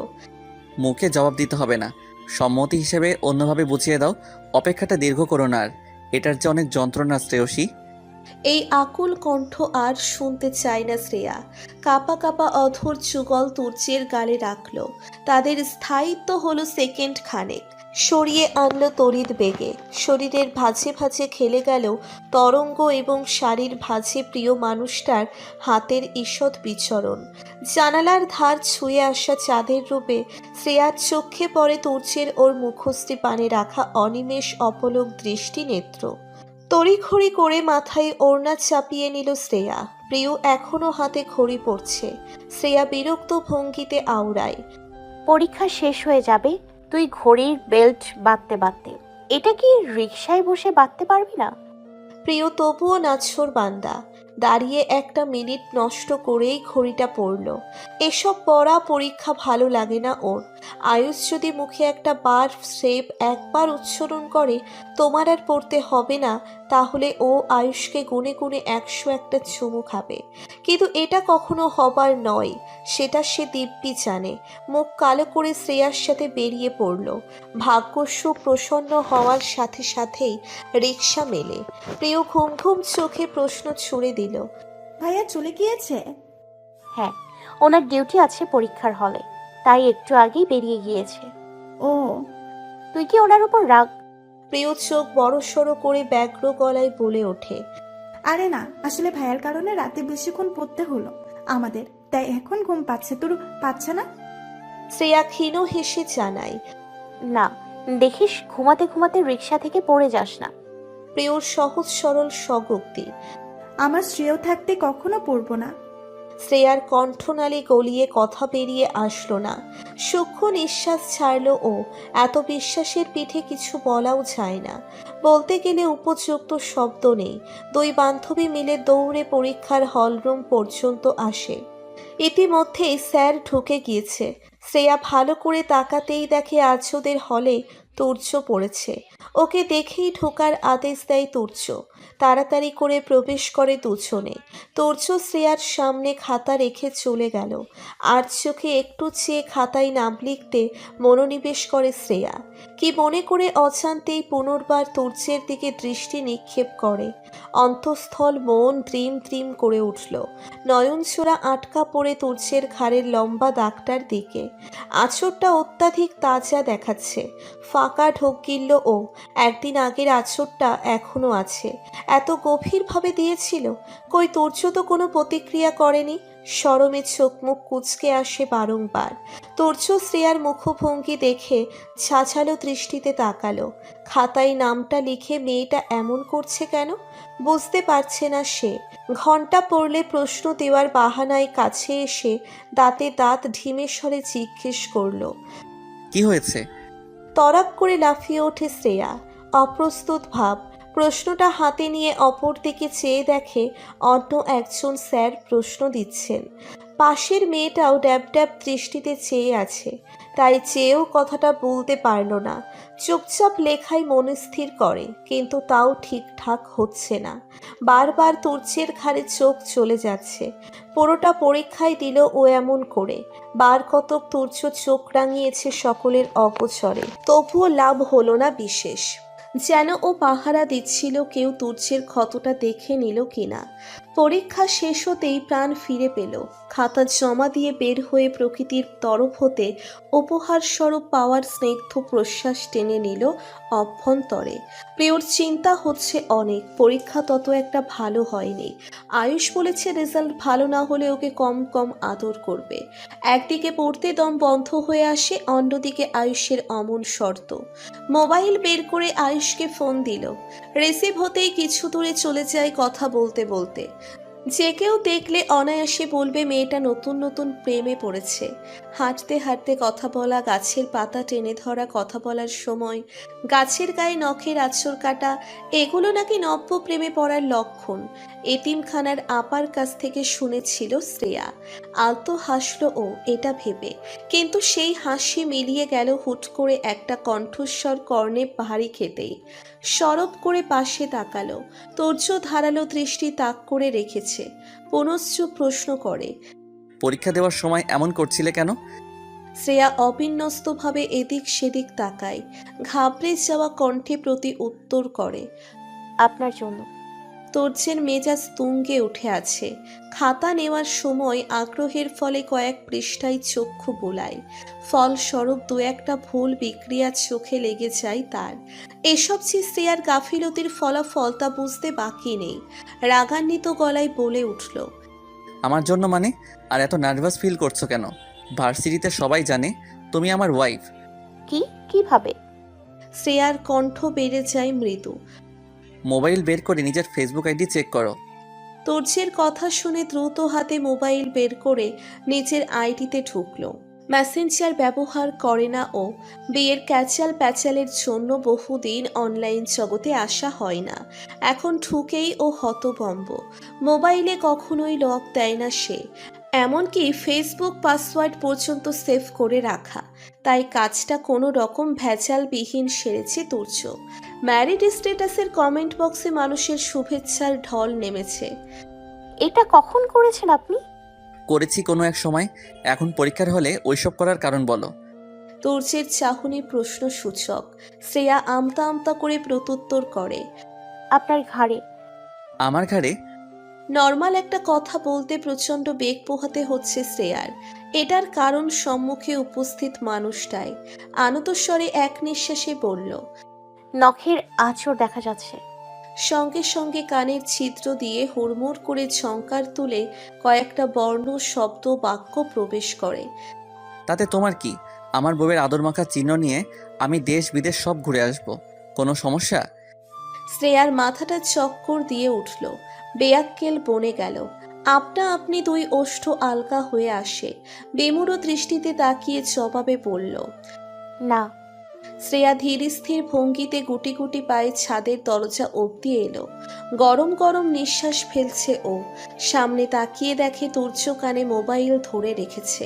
মুখে জবাব দিতে হবে না, সম্মতি হিসেবে অন্যভাবে বুঝিয়ে দাও। অপেক্ষাটা দীর্ঘ করো না আর। এটার যে অনেক যন্ত্রণা শ্রেয়সী। এই আকুল কণ্ঠ আর শুনতে চায় না শ্রেয়া। কাপা কাপা অধর যুগল তুর্যের গালে রাখল। তাদের স্থায়িত্ব হলো সেকেন্ড খানেক। সরিয়ে আনলো তড়িৎ বেগে। শরীরের ভাঁজে ভাঁজে খেলে গেল তরঙ্গ এবং শাড়ির ভাঁজে প্রিয় মানুষটার হাতের ঈষৎ বিচরণ। জানালার ধার ছুঁয়ে আসা চাঁদের রূপে শ্রেয়ার চোখে পড়ে তুর্যের ওর মুখশ্রী পানে রাখা অনিমেষ অপলক দৃষ্টি নেত্র। তড়িঘড়ি করে মাথায় ওড়না চাপিয়ে নিল শ্রেয়া। প্রিয় এখনো হাতে ঘড়ি পড়ছে। শ্রেয়া বিরক্ত ভঙ্গিতে আওড়ায়, পরীক্ষা শেষ হয়ে যাবে, তুই ঘড়ির বেল্ট বাঁধতে বাঁধতে। এটা কি রিকশায় বসে বাঁধতে পারবি না? প্রিয় তবুও নাছোড় বান্দা। দাঁড়িয়ে একটা মিনিট নষ্ট করেই ঘড়িটা পড়ল। এসব পড়া পরীক্ষা ভালো লাগে না ওর। আয়ুষ যদি মুখে একটা বার শেপ একবার উচ্চারণ করে তোমার আর পড়তে হবে না, তাহলে ও আয়ুষকে গুনে গুনে 101টা চুমু খাবে। কিন্তু এটা কখনো হবার নয়, সেটা সে দিব্যি জানে। মুখ কালো করে শ্রেয়ার সাথে বেরিয়ে পড়ল। ভাগ্যস্য প্রসন্ন হওয়ার সাথে সাথেই রিকশা মেলে। প্রিয় ঘুম ঘুম চোখে প্রশ্ন ছুড়ে দিল, ভাইয়া চলে গিয়েছে? হ্যাঁ, ওনার ডিউটি আছে পরীক্ষার হলে, তাই একটু আগেই বেরিয়ে গিয়েছে। ও, তুই কি ওনার উপর রাগ? প্রিয় চোখ বড়সড় করে ব্যগ্র গলায় বলে ওঠে, আরে না, আসলে ভাইয়ার কারণে রাতে বেশিক্ষণ পড়তে হলো আমাদের, তাই এখন ঘুম পাচ্ছে। তোর পাচ্ছে না? শ্রেয়া ক্ষীণ হেসে জানায়। না, দেখিস ঘুমাতে ঘুমাতে রিক্সা থেকে পড়ে যাস না। প্রিয়র সহজ সরল স্বগোক্তি। আমার শ্রেয় থাকতে কখনো পড়বো না। শ্রেয়ার কণ্ঠনালী গলিয়ে কথা বেরিয়ে আসলো না। সূক্ষ্ম নিঃশ্বাস ছাড়ল ও। এত বিশ্বাসের পিঠে কিছু বলাও যায় না, বলতে গেলে উপযুক্ত শব্দ নেই। দুই বান্ধবী মিলে দৌড়ে পরীক্ষার হলরুম পর্যন্ত আসে। ইতিমধ্যেই স্যার ঢুকে গিয়েছে। শ্রেয়া ভালো করে তাকাতেই দেখে আর্যদের হলে তুর্য পড়েছে। ওকে দেখেই ঢোকার আদেশ দেয় তুর্য। তাড়াতাড়ি করে প্রবেশ করে দুজনে। তুর্য শ্রেয়ার সামনে খাতা রেখে চলে গেল। আর চোখে একটু চেয়ে খাতায় নাম লিখতে মনোনিবেশ করে শ্রেয়া। কি মনে করে অজান্তেই পুনর্বার তুর্যের দিকে দৃষ্টি নিক্ষেপ করে। অন্তঃস্থল মন দ্রিম দ্রিম করে উঠল। নয়নছোড়া আটকা পড়ে তুর্যের ঘাড়ের লম্বা দাগটার দিকে। আঁচড়টা অত্যাধিক তাজা দেখাচ্ছে। ফাঁকা ঢোক গিলল ও। একদিন আগের আঁচড়টা এখনো আছে। এত গভীরভাবে দিয়েছিল। কই তুর্য তো কোনো প্রতিক্রিয়া করেনি। শরমে চোখ মুখ কুঁচকে আসে বারংবার। তুর্য শ্রেয়ার মুখভঙ্গি দেখে ছাছালো দৃষ্টিতে তাকালো। খাতায় নামটা লিখে মেয়েটা এমন করছে কেন বুঝতে পারছে না সে। ঘন্টা পড়লে প্রশ্ন দেওয়ার বাহানায় কাছে এসে দাঁতে দাঁত ঢিমে স্বরে জিজ্ঞেস করল, কি হয়েছে? তরাক করে লাফিয়ে ওঠে শ্রেয়া। অপ্রস্তুত ভাব। প্রশ্নটা হাতে নিয়ে অপর দিকে চেয়ে দেখে অন্য একজন স্যার প্রশ্ন দিচ্ছেন। পাশের মেয়েটাও ড্যাব ড্যাব দৃষ্টিতে চেয়ে আছে। তাই চেয়েও কথাটা বলতে পারল না। চুপচাপ লেখায় মনস্থির করে, কিন্তু তাও ঠিকঠাক হচ্ছে না। বারবার তুর্যের ঘাড়ে চোখ চলে যাচ্ছে। পুরোটা পরীক্ষায় দিল ও এমন করে। বার কতক তুর্য চোখ রাঙিয়েছে সকলের অগোচরে, তবুও লাভ হলো না বিশেষ। যেন ও পাহারা দিচ্ছিল কেউ তুর্যের ক্ষতটা দেখে নিল কিনা। পরীক্ষা শেষ হতেই প্রাণ ফিরে পেল। খাতা জমা দিয়ে বের হয়ে প্রকৃতির তরফ হতে উপহার স্বরূপ পাওয়ার স্নিগ্ধ প্রশ্বাস টেনে নিল অভ্যন্তরে। প্রিয়র চিন্তা হচ্ছে অনেক, পরীক্ষা তত একটা ভালো হয়নি। আয়ুষ বলেছে রেজাল্ট ভালো না হলে ওকে কম কম আদর করবে। একদিকে পড়তে দম বন্ধ হয়ে আসে, অন্যদিকে আয়ুষের অমন শর্ত। মোবাইল বের করে আয়ুষকে ফোন দিল। রিসিভ হতেই কিছু দূরে চলে যায় কথা বলতে বলতে। যে কেউ দেখলে অনায়াসে বলবে মেয়েটা নতুন নতুন প্রেমে পড়েছে। হাঁটতে হাঁটতে কথা বলা, গাছের পাতা টেনে ধরা, কথা বলার সময় গাছের গায়ে নখের আঁচড় কাটা, এগুলো নাকি নব্য প্রেমে পড়ার লক্ষণ। এতিমখানার আপার কাছ থেকে শুনেছিল শ্রেয়া। আলতো হাসল ও এটা ভেবে, কিন্তু সেই হাসি মিলিয়ে গেল হুট করে একটা কণ্ঠস্বর কর্ণে ভারী খেতেই। সরব করে পাশে তাকালো। তোর্য ধারালো দৃষ্টি তাক করে রেখেছে। পুনশ্চ প্রশ্ন করে, পরীক্ষা দেওয়ার সময় এমন করছিলে কেন? শ্রেয়া অবিন্যস্তভাবে এদিক সেদিক তাকায়, ঘাবড়ে যাওয়া কণ্ঠে প্রতি উত্তর করে, আপনার জন্য। তোর্যের মেজাজ তুঙ্গে উঠে আছে। খাতা নেওয়ার সময় আগ্রহের ফলে কয়েক পৃষ্ঠায় চক্ষু বোলায়। ফলস্বরূপ দু একটা ভুল বিক্রিয়া চোখে লেগে যায় তার। এসব যে শ্রেয়ার গাফিলতির ফলাফল তা বুঝতে বাকি নেই। রাগান্বিত গলায় বলে উঠল, আমার জন্য মানে? আর এত নার্ভাস ফিল করছো কেন? ভার্সিটিতে সবাই জানে তুমি আমার ওয়াইফ। কিভাবে? শ্রেয়ার কণ্ঠ বেড়ে যায় মৃদু। মোবাইল বের করে নিজের ফেসবুক আইডি চেক করো। তোর্যের কথা শুনে দ্রুত হাতে মোবাইল বের করে নিজের আইডিতে ঢুকলো। মেসেঞ্জার ব্যবহার করে না ও। বিয়ের ক্যাচাল প্যাচালের জন্য বহুদিন অনলাইন জগতে আসা হয় না। এখন ঢুকেই ও হতভম্ব। মোবাইলে কখনোই লক দেয় না সে, এমনকি ফেসবুক পাসওয়ার্ড পর্যন্ত সেভ করে রাখা। তাই কাজটা কোনো রকম ভেজালবিহীন সেরেছে তুর্য। ম্যারিড স্ট্যাটাসের কমেন্ট বক্সে মানুষের শুভেচ্ছার ঢল নেমেছে। এটা কখন করেছেন আপনি? করেছি কোনো এক সময়। এখন পরীক্ষার হলে ওইসব করার কারণ বলো। তুর্যের চাহনি প্রশ্নসূচক। শ্রেয়া আমতা আমতা করে প্রত্যুত্তর করে, আপনার ঘাড়ে। আমার ঘাড়ে? নর্মাল একটা কথা বলতে প্রচণ্ড বেগ পোহাতে হচ্ছে শ্রেয়ার। এটার কারণ সম্মুখে উপস্থিত মানুষটাই। আনতস্বরে এক নিঃশ্বাসে বলল, নখের আঁচড় দেখা যাচ্ছে। সঙ্গে সঙ্গে কানের ছিদ্র দিয়ে হুড়মুড় করে ঝংকার তুলে কয়েকটা বর্ণ, শব্দ, বাক্য প্রবেশ করে। তাতে তোমার কি? আমার বউয়ের আদর মাখা চিহ্ন নিয়ে আমি দেশ বিদেশ সব ঘুরে আসব। কোনো সমস্যা? শ্রেয়ার মাথাটা চক্কর দিয়ে উঠল, বেয়াক্কেল বনে গেল। আপনা আপনি দুই ওষ্ঠ আলগা হয়ে আসে। বেমুড়ো দৃষ্টিতে তাকিয়ে জবাবে বলল, না। শ্রেয়া ধীর স্থির ভঙ্গিতে গুটি গুটি পায়ে ছাদের দরজা অবধি এলো। গরম গরম নিঃশ্বাস ফেলছে ও। সামনে তাকিয়ে দেখে তুর্য কানে মোবাইল ধরে রেখেছে,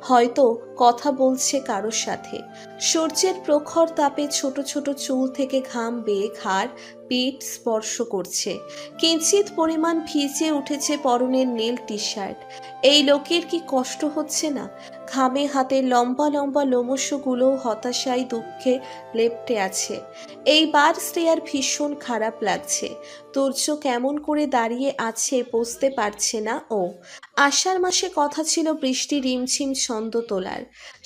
হয়তো কথা বলছে কারোর সাথে। সূর্যের প্রখর তাপে ছোট ছোট চুল থেকে ঘাম বেয়ে ঘাড়, পিঠ স্পর্শ করছে। কিঞ্চিত পরিমাণ ভিজে উঠেছে পরনের নীল টি শার্ট। এই লোকের কি কষ্ট হচ্ছে না? ঘামে হাতের লম্বা লম্বা লোমশগুলো হতাশায় দুঃখে লেপ্টে আছে। এইবার শ্রেয়ার ভীষণ খারাপ লাগছে। তুর্য কেমন করে দাঁড়িয়ে আছে বুঝতে পারছে না ও। আষাঢ় মাসে কথা ছিল বৃষ্টি রিমঝিম ছন্দ তোলার।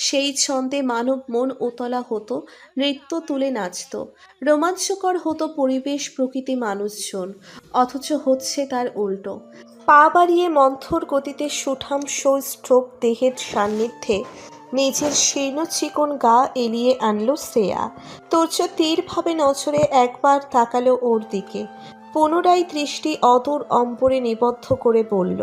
সেই ছন্দে মানব মন উতলা হতো, নৃত্য তুলে নাচত, রোমাঞ্চকর হতো পরিবেশ, প্রকৃতি, মানুষজন। অথচ হচ্ছে তার উল্টো। পা বাড়িয়ে মন্থর গতিতে সুঠাম স্ট্রোক দেহের সান্নিধ্যে নিজের শীর্ণ চিকন গা এলিয়ে আনলো শ্রেয়া। তুর্য তীরভাবে নজরে একবার তাকালো ওর দিকে, পুনরায় দৃষ্টি অদূর অম্বরে নিবদ্ধ করে বলল,